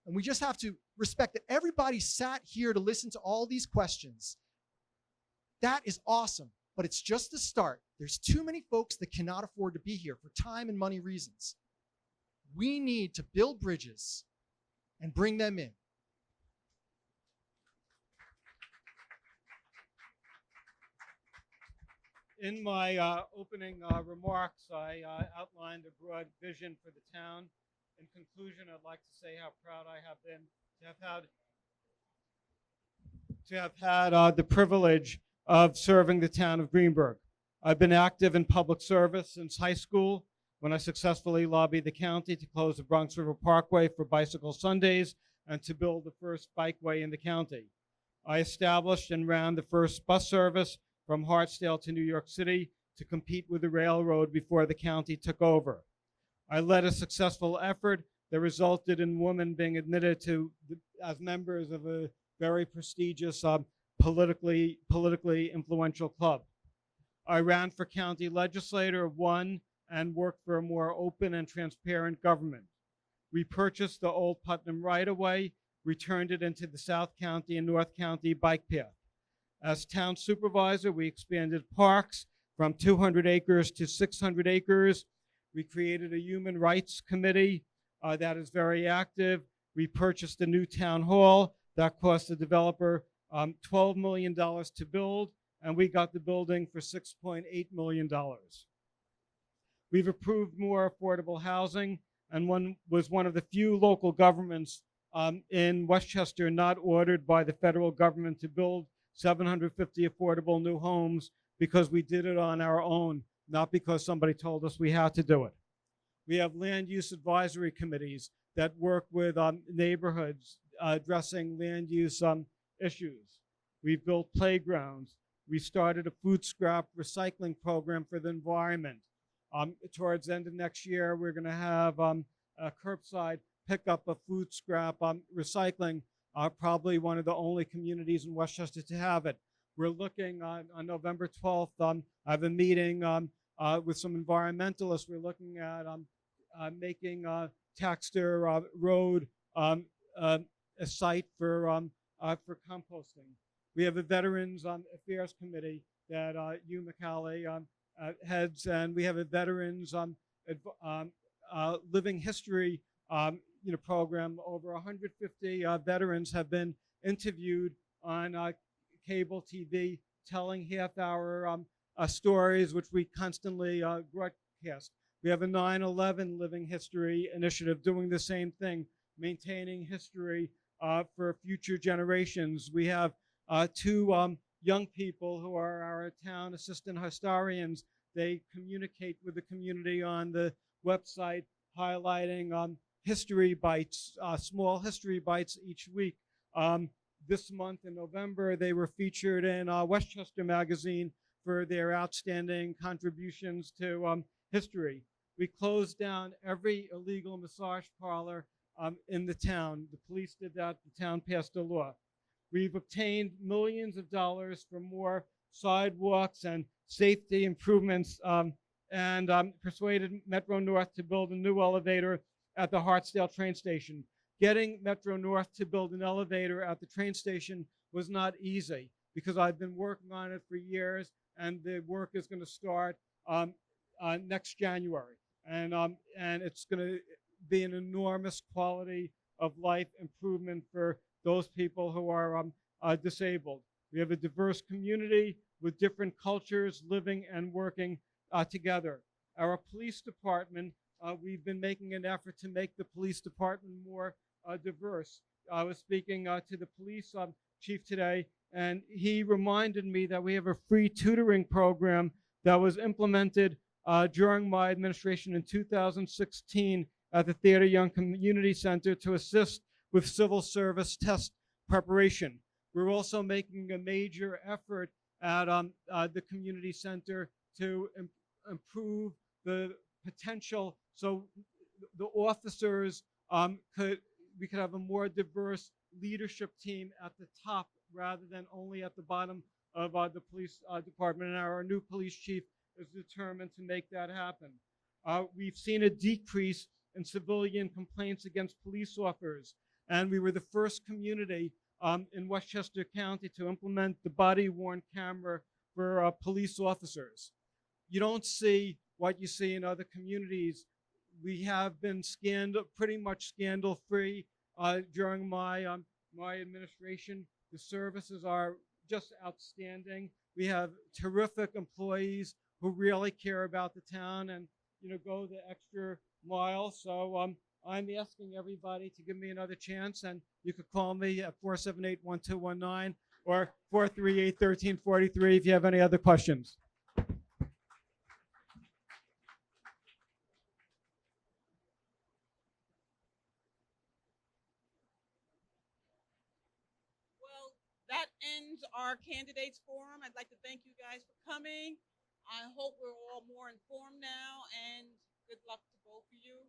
S3: And we just have to respect that everybody sat here to listen to all these questions. That is awesome, but it's just the start. There's too many folks that cannot afford to be here for time and money reasons. We need to build bridges and bring them in.
S2: In my opening remarks, I outlined a broad vision for the town. In conclusion, I'd like to say how proud I have been to have had the privilege of serving the town of Greenburgh. I've been active in public service since high school, when I successfully lobbied the county to close the Bronx River Parkway for bicycle Sundays and to build the first bikeway in the county. I established and ran the first bus service from Hartsdale to New York City to compete with the railroad before the county took over. I led a successful effort that resulted in women being admitted as members of a very prestigious politically influential club. I ran for county legislator, won, and worked for a more open and transparent government. We purchased the old Putnam right-of-way, returned it into the South County and North County bike path. As town supervisor, we expanded parks from 200 acres to 600 acres. We created a human rights committee that is very active. We purchased a new town hall that cost the developer $12 million to build, and we got the building for $6.8 million. We've approved more affordable housing, and was one of the few local governments in Westchester not ordered by the federal government to build 750 affordable new homes because we did it on our own, not because somebody told us we had to do it. We have land use advisory committees that work with neighborhoods addressing land use issues. We've built playgrounds. We started a food scrap recycling program for the environment. Towards the end of next year, we're going to have a curbside pickup of food scrap recycling, probably one of the only communities in Westchester to have it. We're looking on November 12th, I have a meeting with some environmentalists. We're looking at making Taxter Road a site for composting. We have a Veterans Affairs Committee that Hugh McCallie heads, and we have a Veterans Living History program. Over 150 veterans have been interviewed on cable TV, telling half-hour stories, which we constantly broadcast. We have a 9/11 Living History initiative doing the same thing, maintaining history for future generations. We have two young people who are our town assistant historians. They communicate with the community on the website, highlighting history bites, small history bites each week. This month in November, they were featured in Westchester Magazine for their outstanding contributions to history. We closed down every illegal massage parlor in the town. The police did that. The town passed a law. We've obtained millions of dollars for more sidewalks and safety improvements, and persuaded Metro North to build a new elevator at the Hartsdale train station. Getting Metro North to build an elevator at the train station was not easy because I've been working on it for years, and the work is going to start next January. And it's going to be an enormous quality of life improvement for those people who are disabled. We have a diverse community with different cultures living and working together. Our police department, we've been making an effort to make the police department more diverse. I was speaking to the police chief today, and he reminded me that we have a free tutoring program that was implemented during my administration in 2016 at the Theodord Young Community Center to assist with civil service test preparation. We're also making a major effort at the community center to improve the potential so the officers we could have a more diverse leadership team at the top rather than only at the bottom of the police department. And our new police chief is determined to make that happen. We've seen a decrease in civilian complaints against police officers, and we were the first community in Westchester County to implement the body-worn camera for police officers. You don't see what you see in other communities. We have been pretty much scandal-free during my administration. The services are just outstanding. We have terrific employees who really care about the town and go the extra mile. So I'm asking everybody to give me another chance, and you could call me at 478-1219 or 438-1343 if you have any other questions.
S5: Well, that ends our candidates forum. I'd like to thank you guys for coming. I hope we're all more informed now, and good luck to both of you.